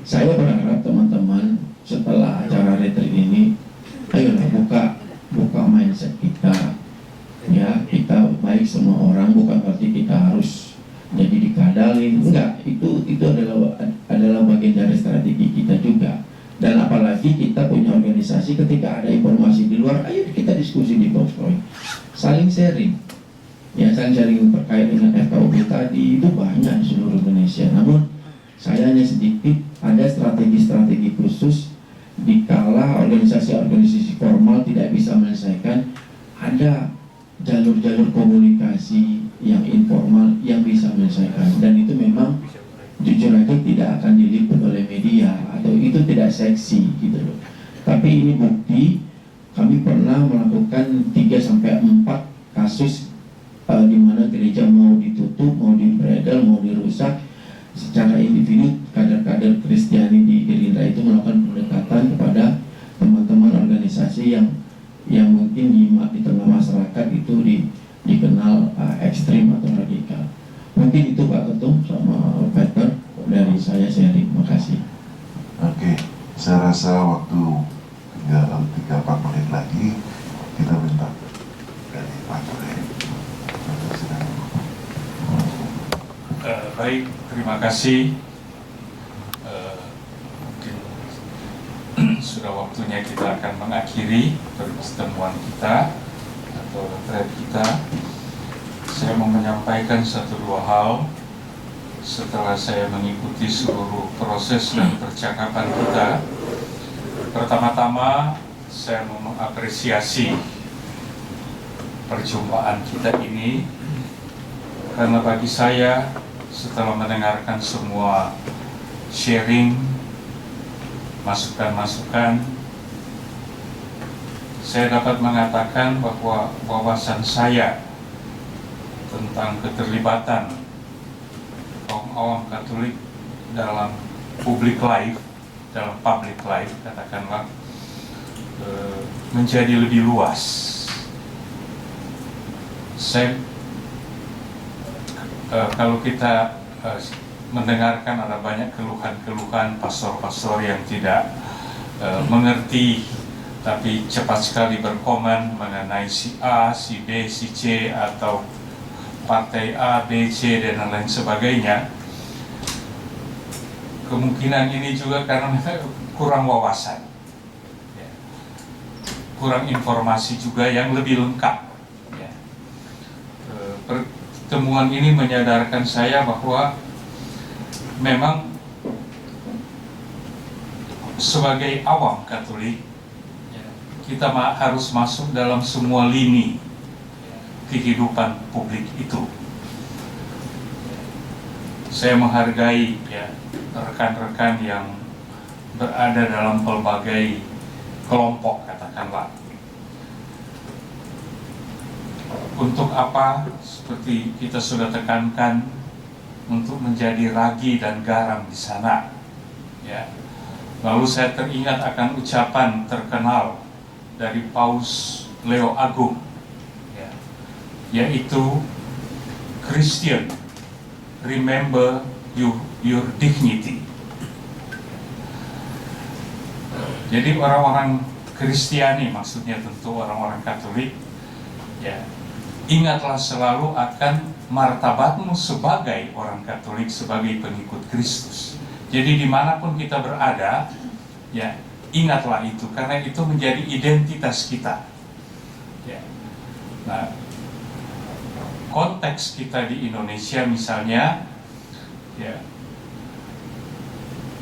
J: saya berharap teman-teman setelah acara retreat ini, ayolah buka mindset kita. Ya, kita baik semua orang, bukan berarti kita harus jadi dikadalin. Enggak, itu adalah bagian dari strategi kita juga. Dan apalagi kita punya organisasi, ketika ada informasi di luar, ayo kita diskusi di Volkswagen, saling sharing. Ya, saling sharing terkait dengan FKUB tadi itu banyak di seluruh Indonesia. Namun saya hanya sedikit ada strategi-strategi khusus dikala organisasi-organisasi formal tidak bisa menyelesaikan, ada jalur-jalur komunikasi yang informal yang bisa menyelesaikan, dan itu memang jujur aja tidak akan diliput oleh media atau itu tidak seksi gitu loh. Tapi ini bukti kami pernah melakukan 3-4 kasus di mana gereja mau ditutup, mau dibredel, mau dirusak secara individu. Kader-kader Kristiani di Gerindra itu melakukan pendekatan kepada teman-teman organisasi yang mungkin di tengah masyarakat itu dikenal ekstrim atau radikal. Mungkin itu Pak Ketum sama Peter dari saya sharing. Makasih.
B: Oke, saya rasa waktu tinggal 3-4 menit lagi kita minta dari Pak Ture.
A: Baik, terima kasih. Mungkin sudah waktunya kita akan mengakhiri pertemuan kita atau retreat kita. Saya mau menyampaikan 1-2 hal setelah saya mengikuti seluruh proses dan percakapan kita. Pertama-tama saya mau mengapresiasi perjumpaan kita ini, karena bagi saya setelah mendengarkan semua sharing, masukan-masukan, saya dapat mengatakan bahwa wawasan saya tentang keterlibatan kaum awam Katolik dalam public life, katakanlah, menjadi lebih luas. Kalau kita mendengarkan ada banyak keluhan-keluhan pastor-pastor yang tidak mengerti, tapi cepat sekali berkomen mengenai si A, si B, si C, atau partai A, B, C, dan lain sebagainya. Kemungkinan ini juga karena kurang wawasan, kurang informasi juga yang lebih lengkap. Pertemuan ini menyadarkan saya bahwa memang sebagai awam Katolik kita harus masuk dalam semua lini kehidupan publik itu. Saya menghargai rekan-rekan yang berada dalam pelbagai kelompok, katakanlah. Untuk apa? Seperti kita sudah tekankan, untuk menjadi ragi dan garam di sana. Ya. Lalu saya teringat akan ucapan terkenal dari Paus Leo Agung, yaitu Christian, remember your dignity. Jadi orang-orang Kristiani, maksudnya tentu orang-orang Katolik, ya, ingatlah selalu akan martabatmu sebagai orang Katolik, sebagai pengikut Kristus. Jadi dimanapun kita berada, ya, ingatlah itu, karena itu menjadi identitas kita. Ya. Nah, konteks kita di Indonesia misalnya, ya,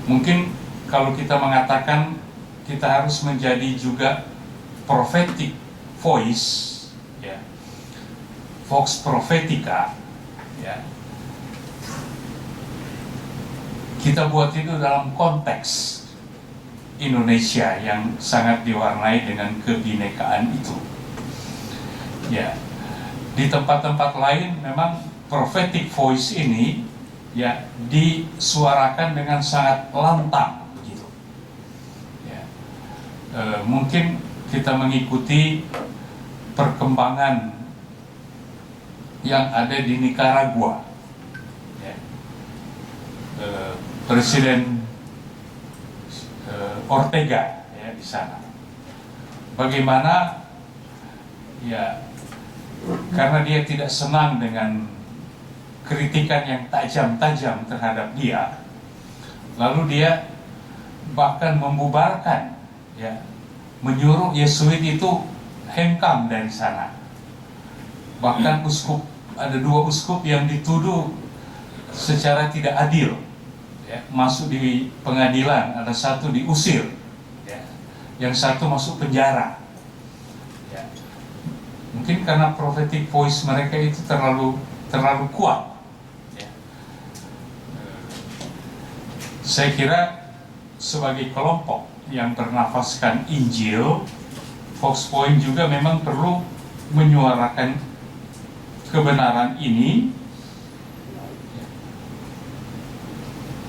A: mungkin kalau kita mengatakan kita harus menjadi juga prophetic voice, ya, vox prophetica, ya, kita buat itu dalam konteks Indonesia yang sangat diwarnai dengan kebinekaan itu. Ya, di tempat-tempat lain memang prophetic voice ini, ya, disuarakan dengan sangat lantang begitu. Ya, mungkin kita mengikuti perkembangan yang ada di Nicaragua. Ya, Presiden Ortega, ya, di sana. Bagaimana, ya, karena dia tidak senang dengan kritikan yang tajam-tajam terhadap dia, lalu dia bahkan membubarkan, ya, menyuruh Yesuit itu hengkang dari sana. Bahkan ada 2 uskup yang dituduh secara tidak adil, ya, masuk di pengadilan, ada 1 diusir, ya, yang 1 masuk penjara. Ya. Mungkin karena prophetic voice mereka itu terlalu kuat. Ya. Saya kira sebagai kelompok yang bernafaskan Injil, Fox Point juga memang perlu menyuarakan kebenaran ini.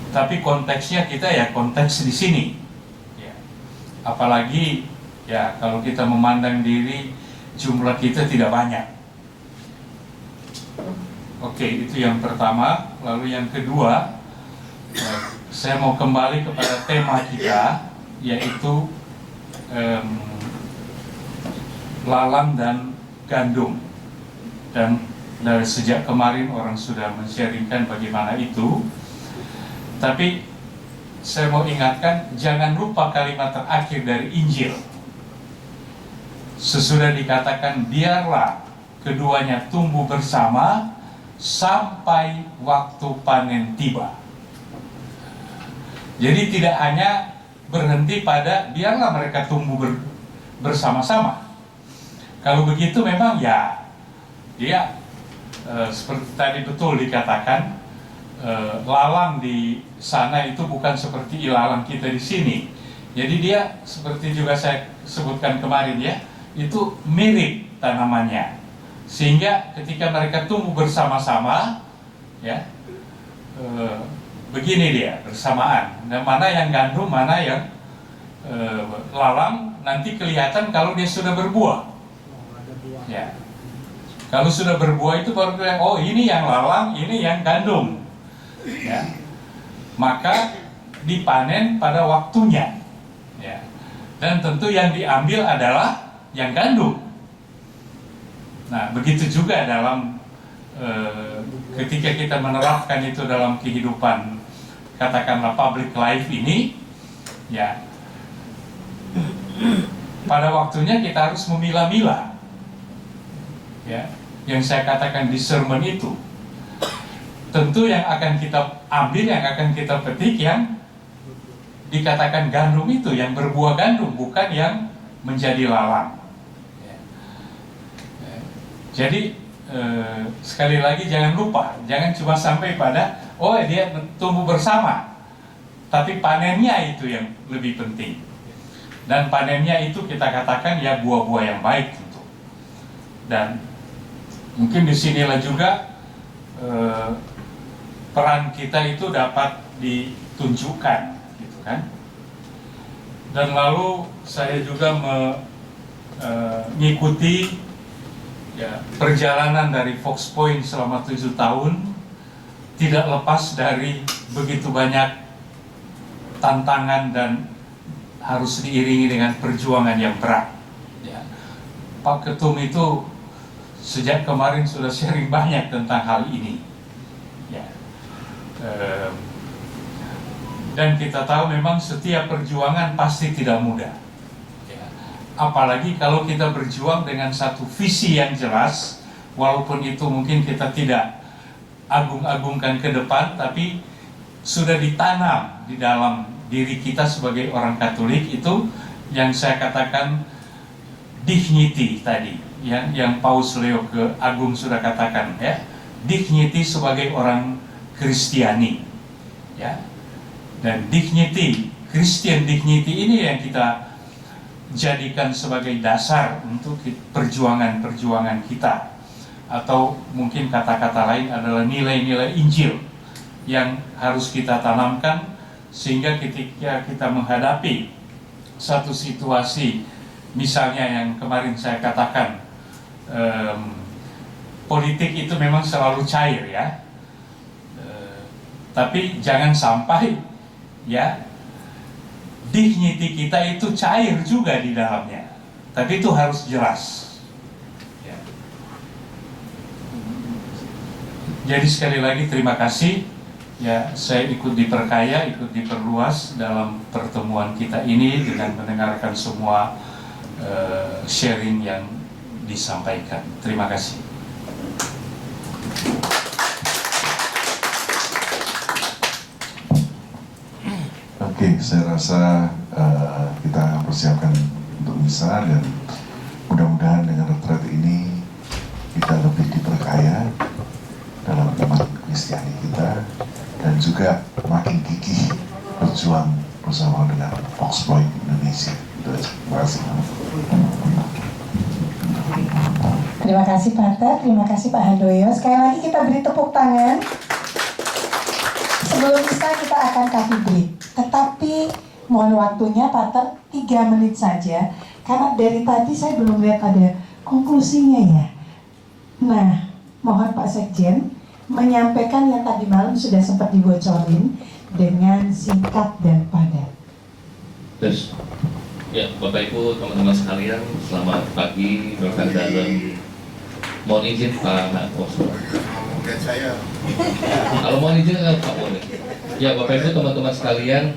A: Tapi konteksnya kita, ya, konteks di sini. Ya. Apalagi, ya, kalau kita memandang diri jumlah kita tidak banyak. Oke, itu yang pertama. Lalu yang kedua, saya mau kembali kepada tema kita, yaitu lalang dan gandum. Dan dari sejak kemarin orang sudah men-sharingkan bagaimana itu. Tapi saya mau ingatkan, jangan lupa kalimat terakhir dari Injil. Sesudah dikatakan, biarlah keduanya tumbuh bersama sampai waktu panen tiba. Jadi tidak hanya berhenti pada biarlah mereka tumbuh bersama-sama. Kalau begitu memang, ya, dia seperti tadi betul dikatakan, lalang di sana itu bukan seperti ilalang kita di sini. Jadi dia seperti juga saya sebutkan kemarin, ya, itu mirip tanamannya, sehingga ketika mereka tumbuh bersama-sama, ya, begini dia bersamaan. Nah, mana yang gandum, mana yang lalang, nanti kelihatan kalau dia sudah berbuah. Ya, kalau sudah berbuah itu baru kelihatan, oh ini yang lalang, ini yang gandum. Ya, maka dipanen pada waktunya, ya, dan tentu yang diambil adalah yang gandum. Nah, begitu juga dalam ketika kita menerapkan itu dalam kehidupan, katakanlah public life ini, ya, pada waktunya kita harus memilah-milah, ya, yang saya katakan di sermon itu. Tentu yang akan kita ambil, yang akan kita petik, yang dikatakan gandum itu, yang berbuah gandum, bukan yang menjadi lalang. Ya. Ya. Jadi sekali lagi jangan lupa, jangan cuma sampai pada oh dia tumbuh bersama, tapi panennya itu yang lebih penting. Dan panennya itu kita katakan, ya, buah-buah yang baik tentu. Dan mungkin disinilah juga peran kita itu dapat ditunjukkan, gitu kan. Dan lalu saya juga mengikuti, ya, perjalanan dari Fox Point selama 7 tahun, tidak lepas dari begitu banyak tantangan dan harus diiringi dengan perjuangan yang berat. Ya. Pak Ketum itu sejak kemarin sudah sharing banyak tentang hal ini. Ya. Dan kita tahu memang setiap perjuangan pasti tidak mudah. Ya. Apalagi kalau kita berjuang dengan satu visi yang jelas, walaupun itu mungkin kita tidak agung-agungkan ke depan, tapi sudah ditanam di dalam diri kita sebagai orang Katolik, itu yang saya katakan dignity tadi, yang Paus Leo ke Agung sudah katakan, ya, dignity sebagai orang Kristiani, ya, dan dignity, Christian dignity ini yang kita jadikan sebagai dasar untuk perjuangan-perjuangan kita, atau mungkin kata-kata lain adalah nilai-nilai Injil yang harus kita tanamkan, sehingga ketika kita menghadapi satu situasi, misalnya yang kemarin saya katakan, politik itu memang selalu cair, ya, tapi jangan sampai, ya, dignity kita itu cair juga di dalamnya, tapi itu harus jelas. Ya. Jadi sekali lagi terima kasih. Ya, saya ikut diperkaya, ikut diperluas dalam pertemuan kita ini dengan mendengarkan semua sharing yang disampaikan. Terima kasih.
B: Oke, saya rasa kita persiapkan untuk misa, dan mudah-mudahan dengan retret ini kita lebih diperkaya dalam iman Kristiani kita, dan juga makin gigih berjuang bersama dengan Foxpoint Indonesia. Terima kasih.
K: Terima kasih Pater, terima kasih Pak Handoyo. Sekali lagi kita beri tepuk tangan. Sebelum misa kita akan katedrik, tetapi mohon waktunya Pater 3 menit saja, karena dari tadi saya belum lihat ada konklusinya, ya. Nah, mohon Pak Sekjen menyampaikan yang tadi malam sudah sempat dibocorin dengan singkat dan padat.
I: Terus, ya Bapak Ibu, teman-teman sekalian, selamat pagi, berkat dalam. Mohon izin Pak Poso. Kalau mohon izin Pak boleh. Ya Bapak Ibu, teman-teman sekalian,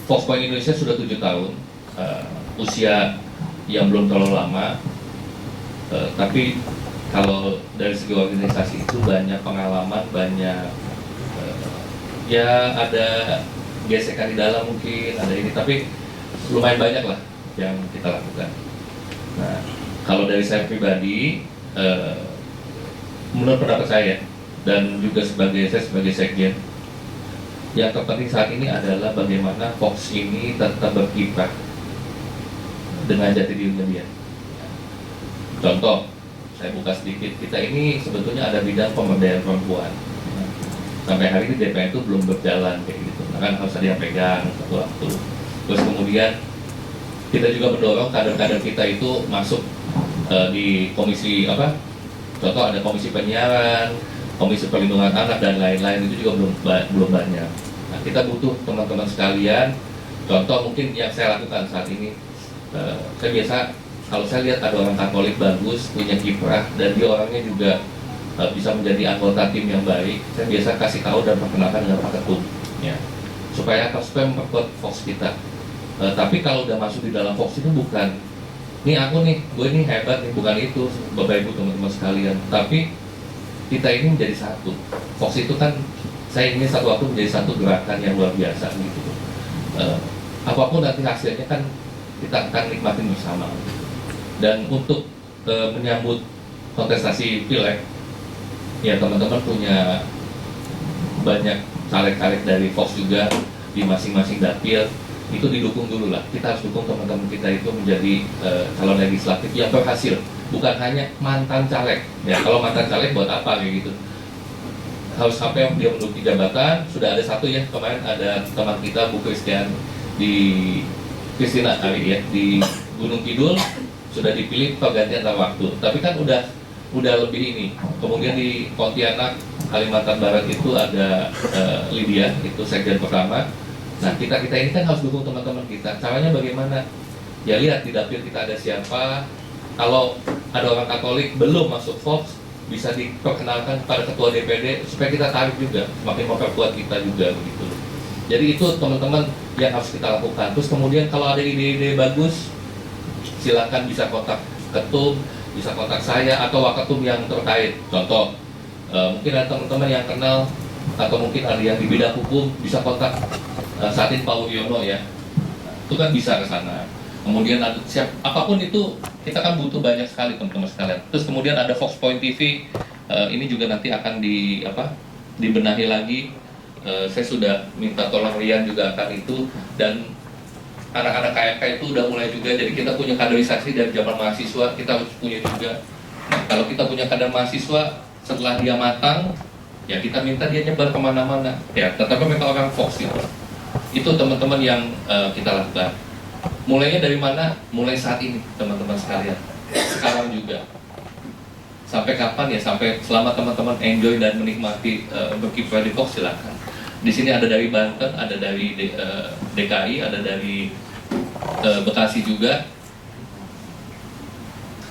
I: Foxpoint Indonesia sudah 7 tahun, usia yang belum terlalu lama, tapi kalau dari segi organisasi itu banyak pengalaman, banyak ya ada gesekan di dalam mungkin, ada ini, tapi lumayan banyak lah yang kita lakukan. Nah, kalau dari saya pribadi, menurut pendapat saya dan juga saya sebagai sekjen, yang terpenting saat ini adalah bagaimana Fox ini tetap berkiprah dengan jati dirinya dia. Contoh, saya buka sedikit, kita ini sebetulnya ada bidang pemberdayaan perempuan. Sampai hari ini DPR itu belum berjalan kayak gitu, kan harus ada yang pegang satu waktu. Terus kemudian kita juga mendorong kader-kader kita itu masuk di komisi apa? Contoh ada komisi penyiaran, komisi perlindungan anak dan lain-lain, itu juga belum banyak. Nah, kita butuh teman-teman sekalian. Contoh mungkin yang saya lakukan saat ini, saya biasa kalau saya lihat ada orang Katolik bagus, punya kiprah, dan dia orangnya juga bisa menjadi anggota tim yang baik, saya biasa kasih tahu dan perkenalkan dengan Pak Ketum, ya, supaya memperkuat Fox kita. Tapi kalau udah masuk di dalam Fox itu bukan, nih aku nih, gue ini hebat nih, bukan itu Bapak Ibu teman-teman sekalian. Tapi kita ini menjadi satu. Fox itu kan, saya ingin satu waktu menjadi satu gerakan yang luar biasa gitu. Apapun nanti hasilnya kan kita akan nikmatin bersama. Dan untuk menyambut kontestasi Pileg, ya teman-teman punya banyak caleg-caleg dari Fox juga di masing-masing dapil, itu didukung dulu lah. Kita harus dukung teman-teman kita itu menjadi calon legislatif yang berhasil, bukan hanya mantan caleg. Ya kalau mantan caleg buat apa kayak gitu? Harus sampai dia menduduki jabatan. Sudah ada satu ya, kemarin ada teman kita Bu Christian di Kristina kali ya di Gunung Kidul, sudah dipilih pergantian antar waktu, tapi kan udah lebih ini. Kemudian di Pontianak, Kalimantan Barat itu ada Lydia, itu sekjen pertama, Nah, kita ini kan harus dukung teman-teman kita. Caranya bagaimana? Ya lihat di dapil kita ada siapa. Kalau ada orang Katolik belum masuk Fox, bisa diperkenalkan kepada ketua DPD supaya kita tarik juga, semakin memperkuat kita juga begitu. Jadi itu teman-teman yang harus kita lakukan. Terus kemudian kalau ada ide-ide bagus, silakan bisa kontak ketum, bisa kontak saya atau waketum yang terkait. Contoh, mungkin ada teman-teman yang kenal atau mungkin ada yang di bidang hukum, bisa kontak saat ini Pak Wiono ya. Itu kan bisa ke sana. Kemudian ada apapun itu, kita kan butuh banyak sekali teman-teman sekalian. Terus kemudian ada Fox Point TV, ini juga nanti akan dibenahi lagi. Saya sudah minta tolong Rian juga akan itu, dan anak-anak KMK itu udah mulai juga. Jadi kita punya kaderisasi dari zaman mahasiswa, kita harus punya juga. Nah, kalau kita punya kader mahasiswa, setelah dia matang, ya kita minta dia nyebar kemana-mana. Ya, tetapi mereka orang Fox gitu. Itu teman-teman yang kita lakukan. Mulainya dari mana? Mulai saat ini, teman-teman sekalian. Sekarang juga. Sampai kapan ya? Sampai selama teman-teman enjoy dan menikmati berkiprah di Fox, silakan. Di sini ada dari Banten, ada dari DKI, ada dari Bekasi juga.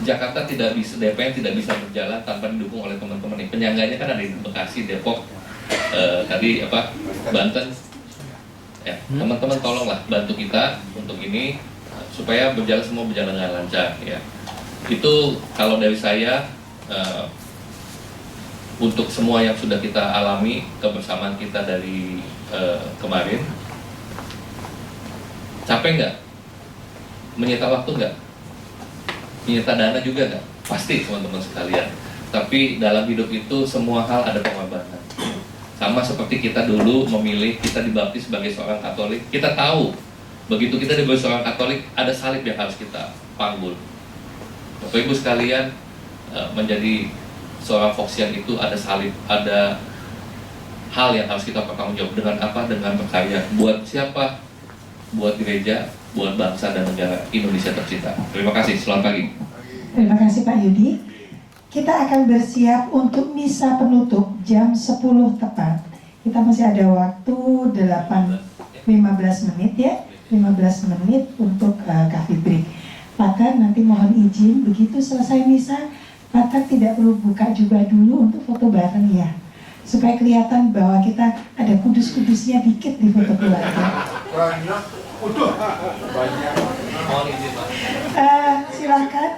I: Jakarta tidak bisa, DPN tidak bisa berjalan tanpa didukung oleh teman-teman ini. Penyangganya kan ada di Bekasi, Depok, tadi Banten. Ya, teman-teman tolonglah bantu kita untuk ini supaya semua berjalan dengan lancar ya. Itu kalau dari saya untuk semua yang sudah kita alami kebersamaan kita dari kemarin. Capek nggak? Menyita waktu nggak? Menyita dana juga nggak? Pasti teman-teman sekalian. Tapi dalam hidup itu semua hal ada pengorbanan. Sama seperti kita dulu memilih, kita dibaptis sebagai seorang Katolik, kita tahu begitu kita dibaptis seorang Katolik, ada salib yang harus kita panggul. Bapak Ibu sekalian, menjadi seorang Foxian itu ada salib, ada hal yang harus kita pertanggungjawab. Dengan apa? Dengan berkarya. Buat siapa? Buat gereja, buat bangsa dan negara Indonesia tercinta. Terima kasih, selamat pagi.
K: Terima kasih Pak Yudi. Kita akan bersiap untuk misa penutup jam 10 tepat. Kita masih ada waktu 15 menit ya, 15 menit untuk coffee break. Pakar nanti mohon izin begitu selesai misa, Pakar tidak perlu buka juga dulu untuk foto bareng ya, supaya kelihatan bahwa kita ada kudus-kudusnya dikit di foto keluarga.
I: Mohon izin, Pak.
K: Silakan.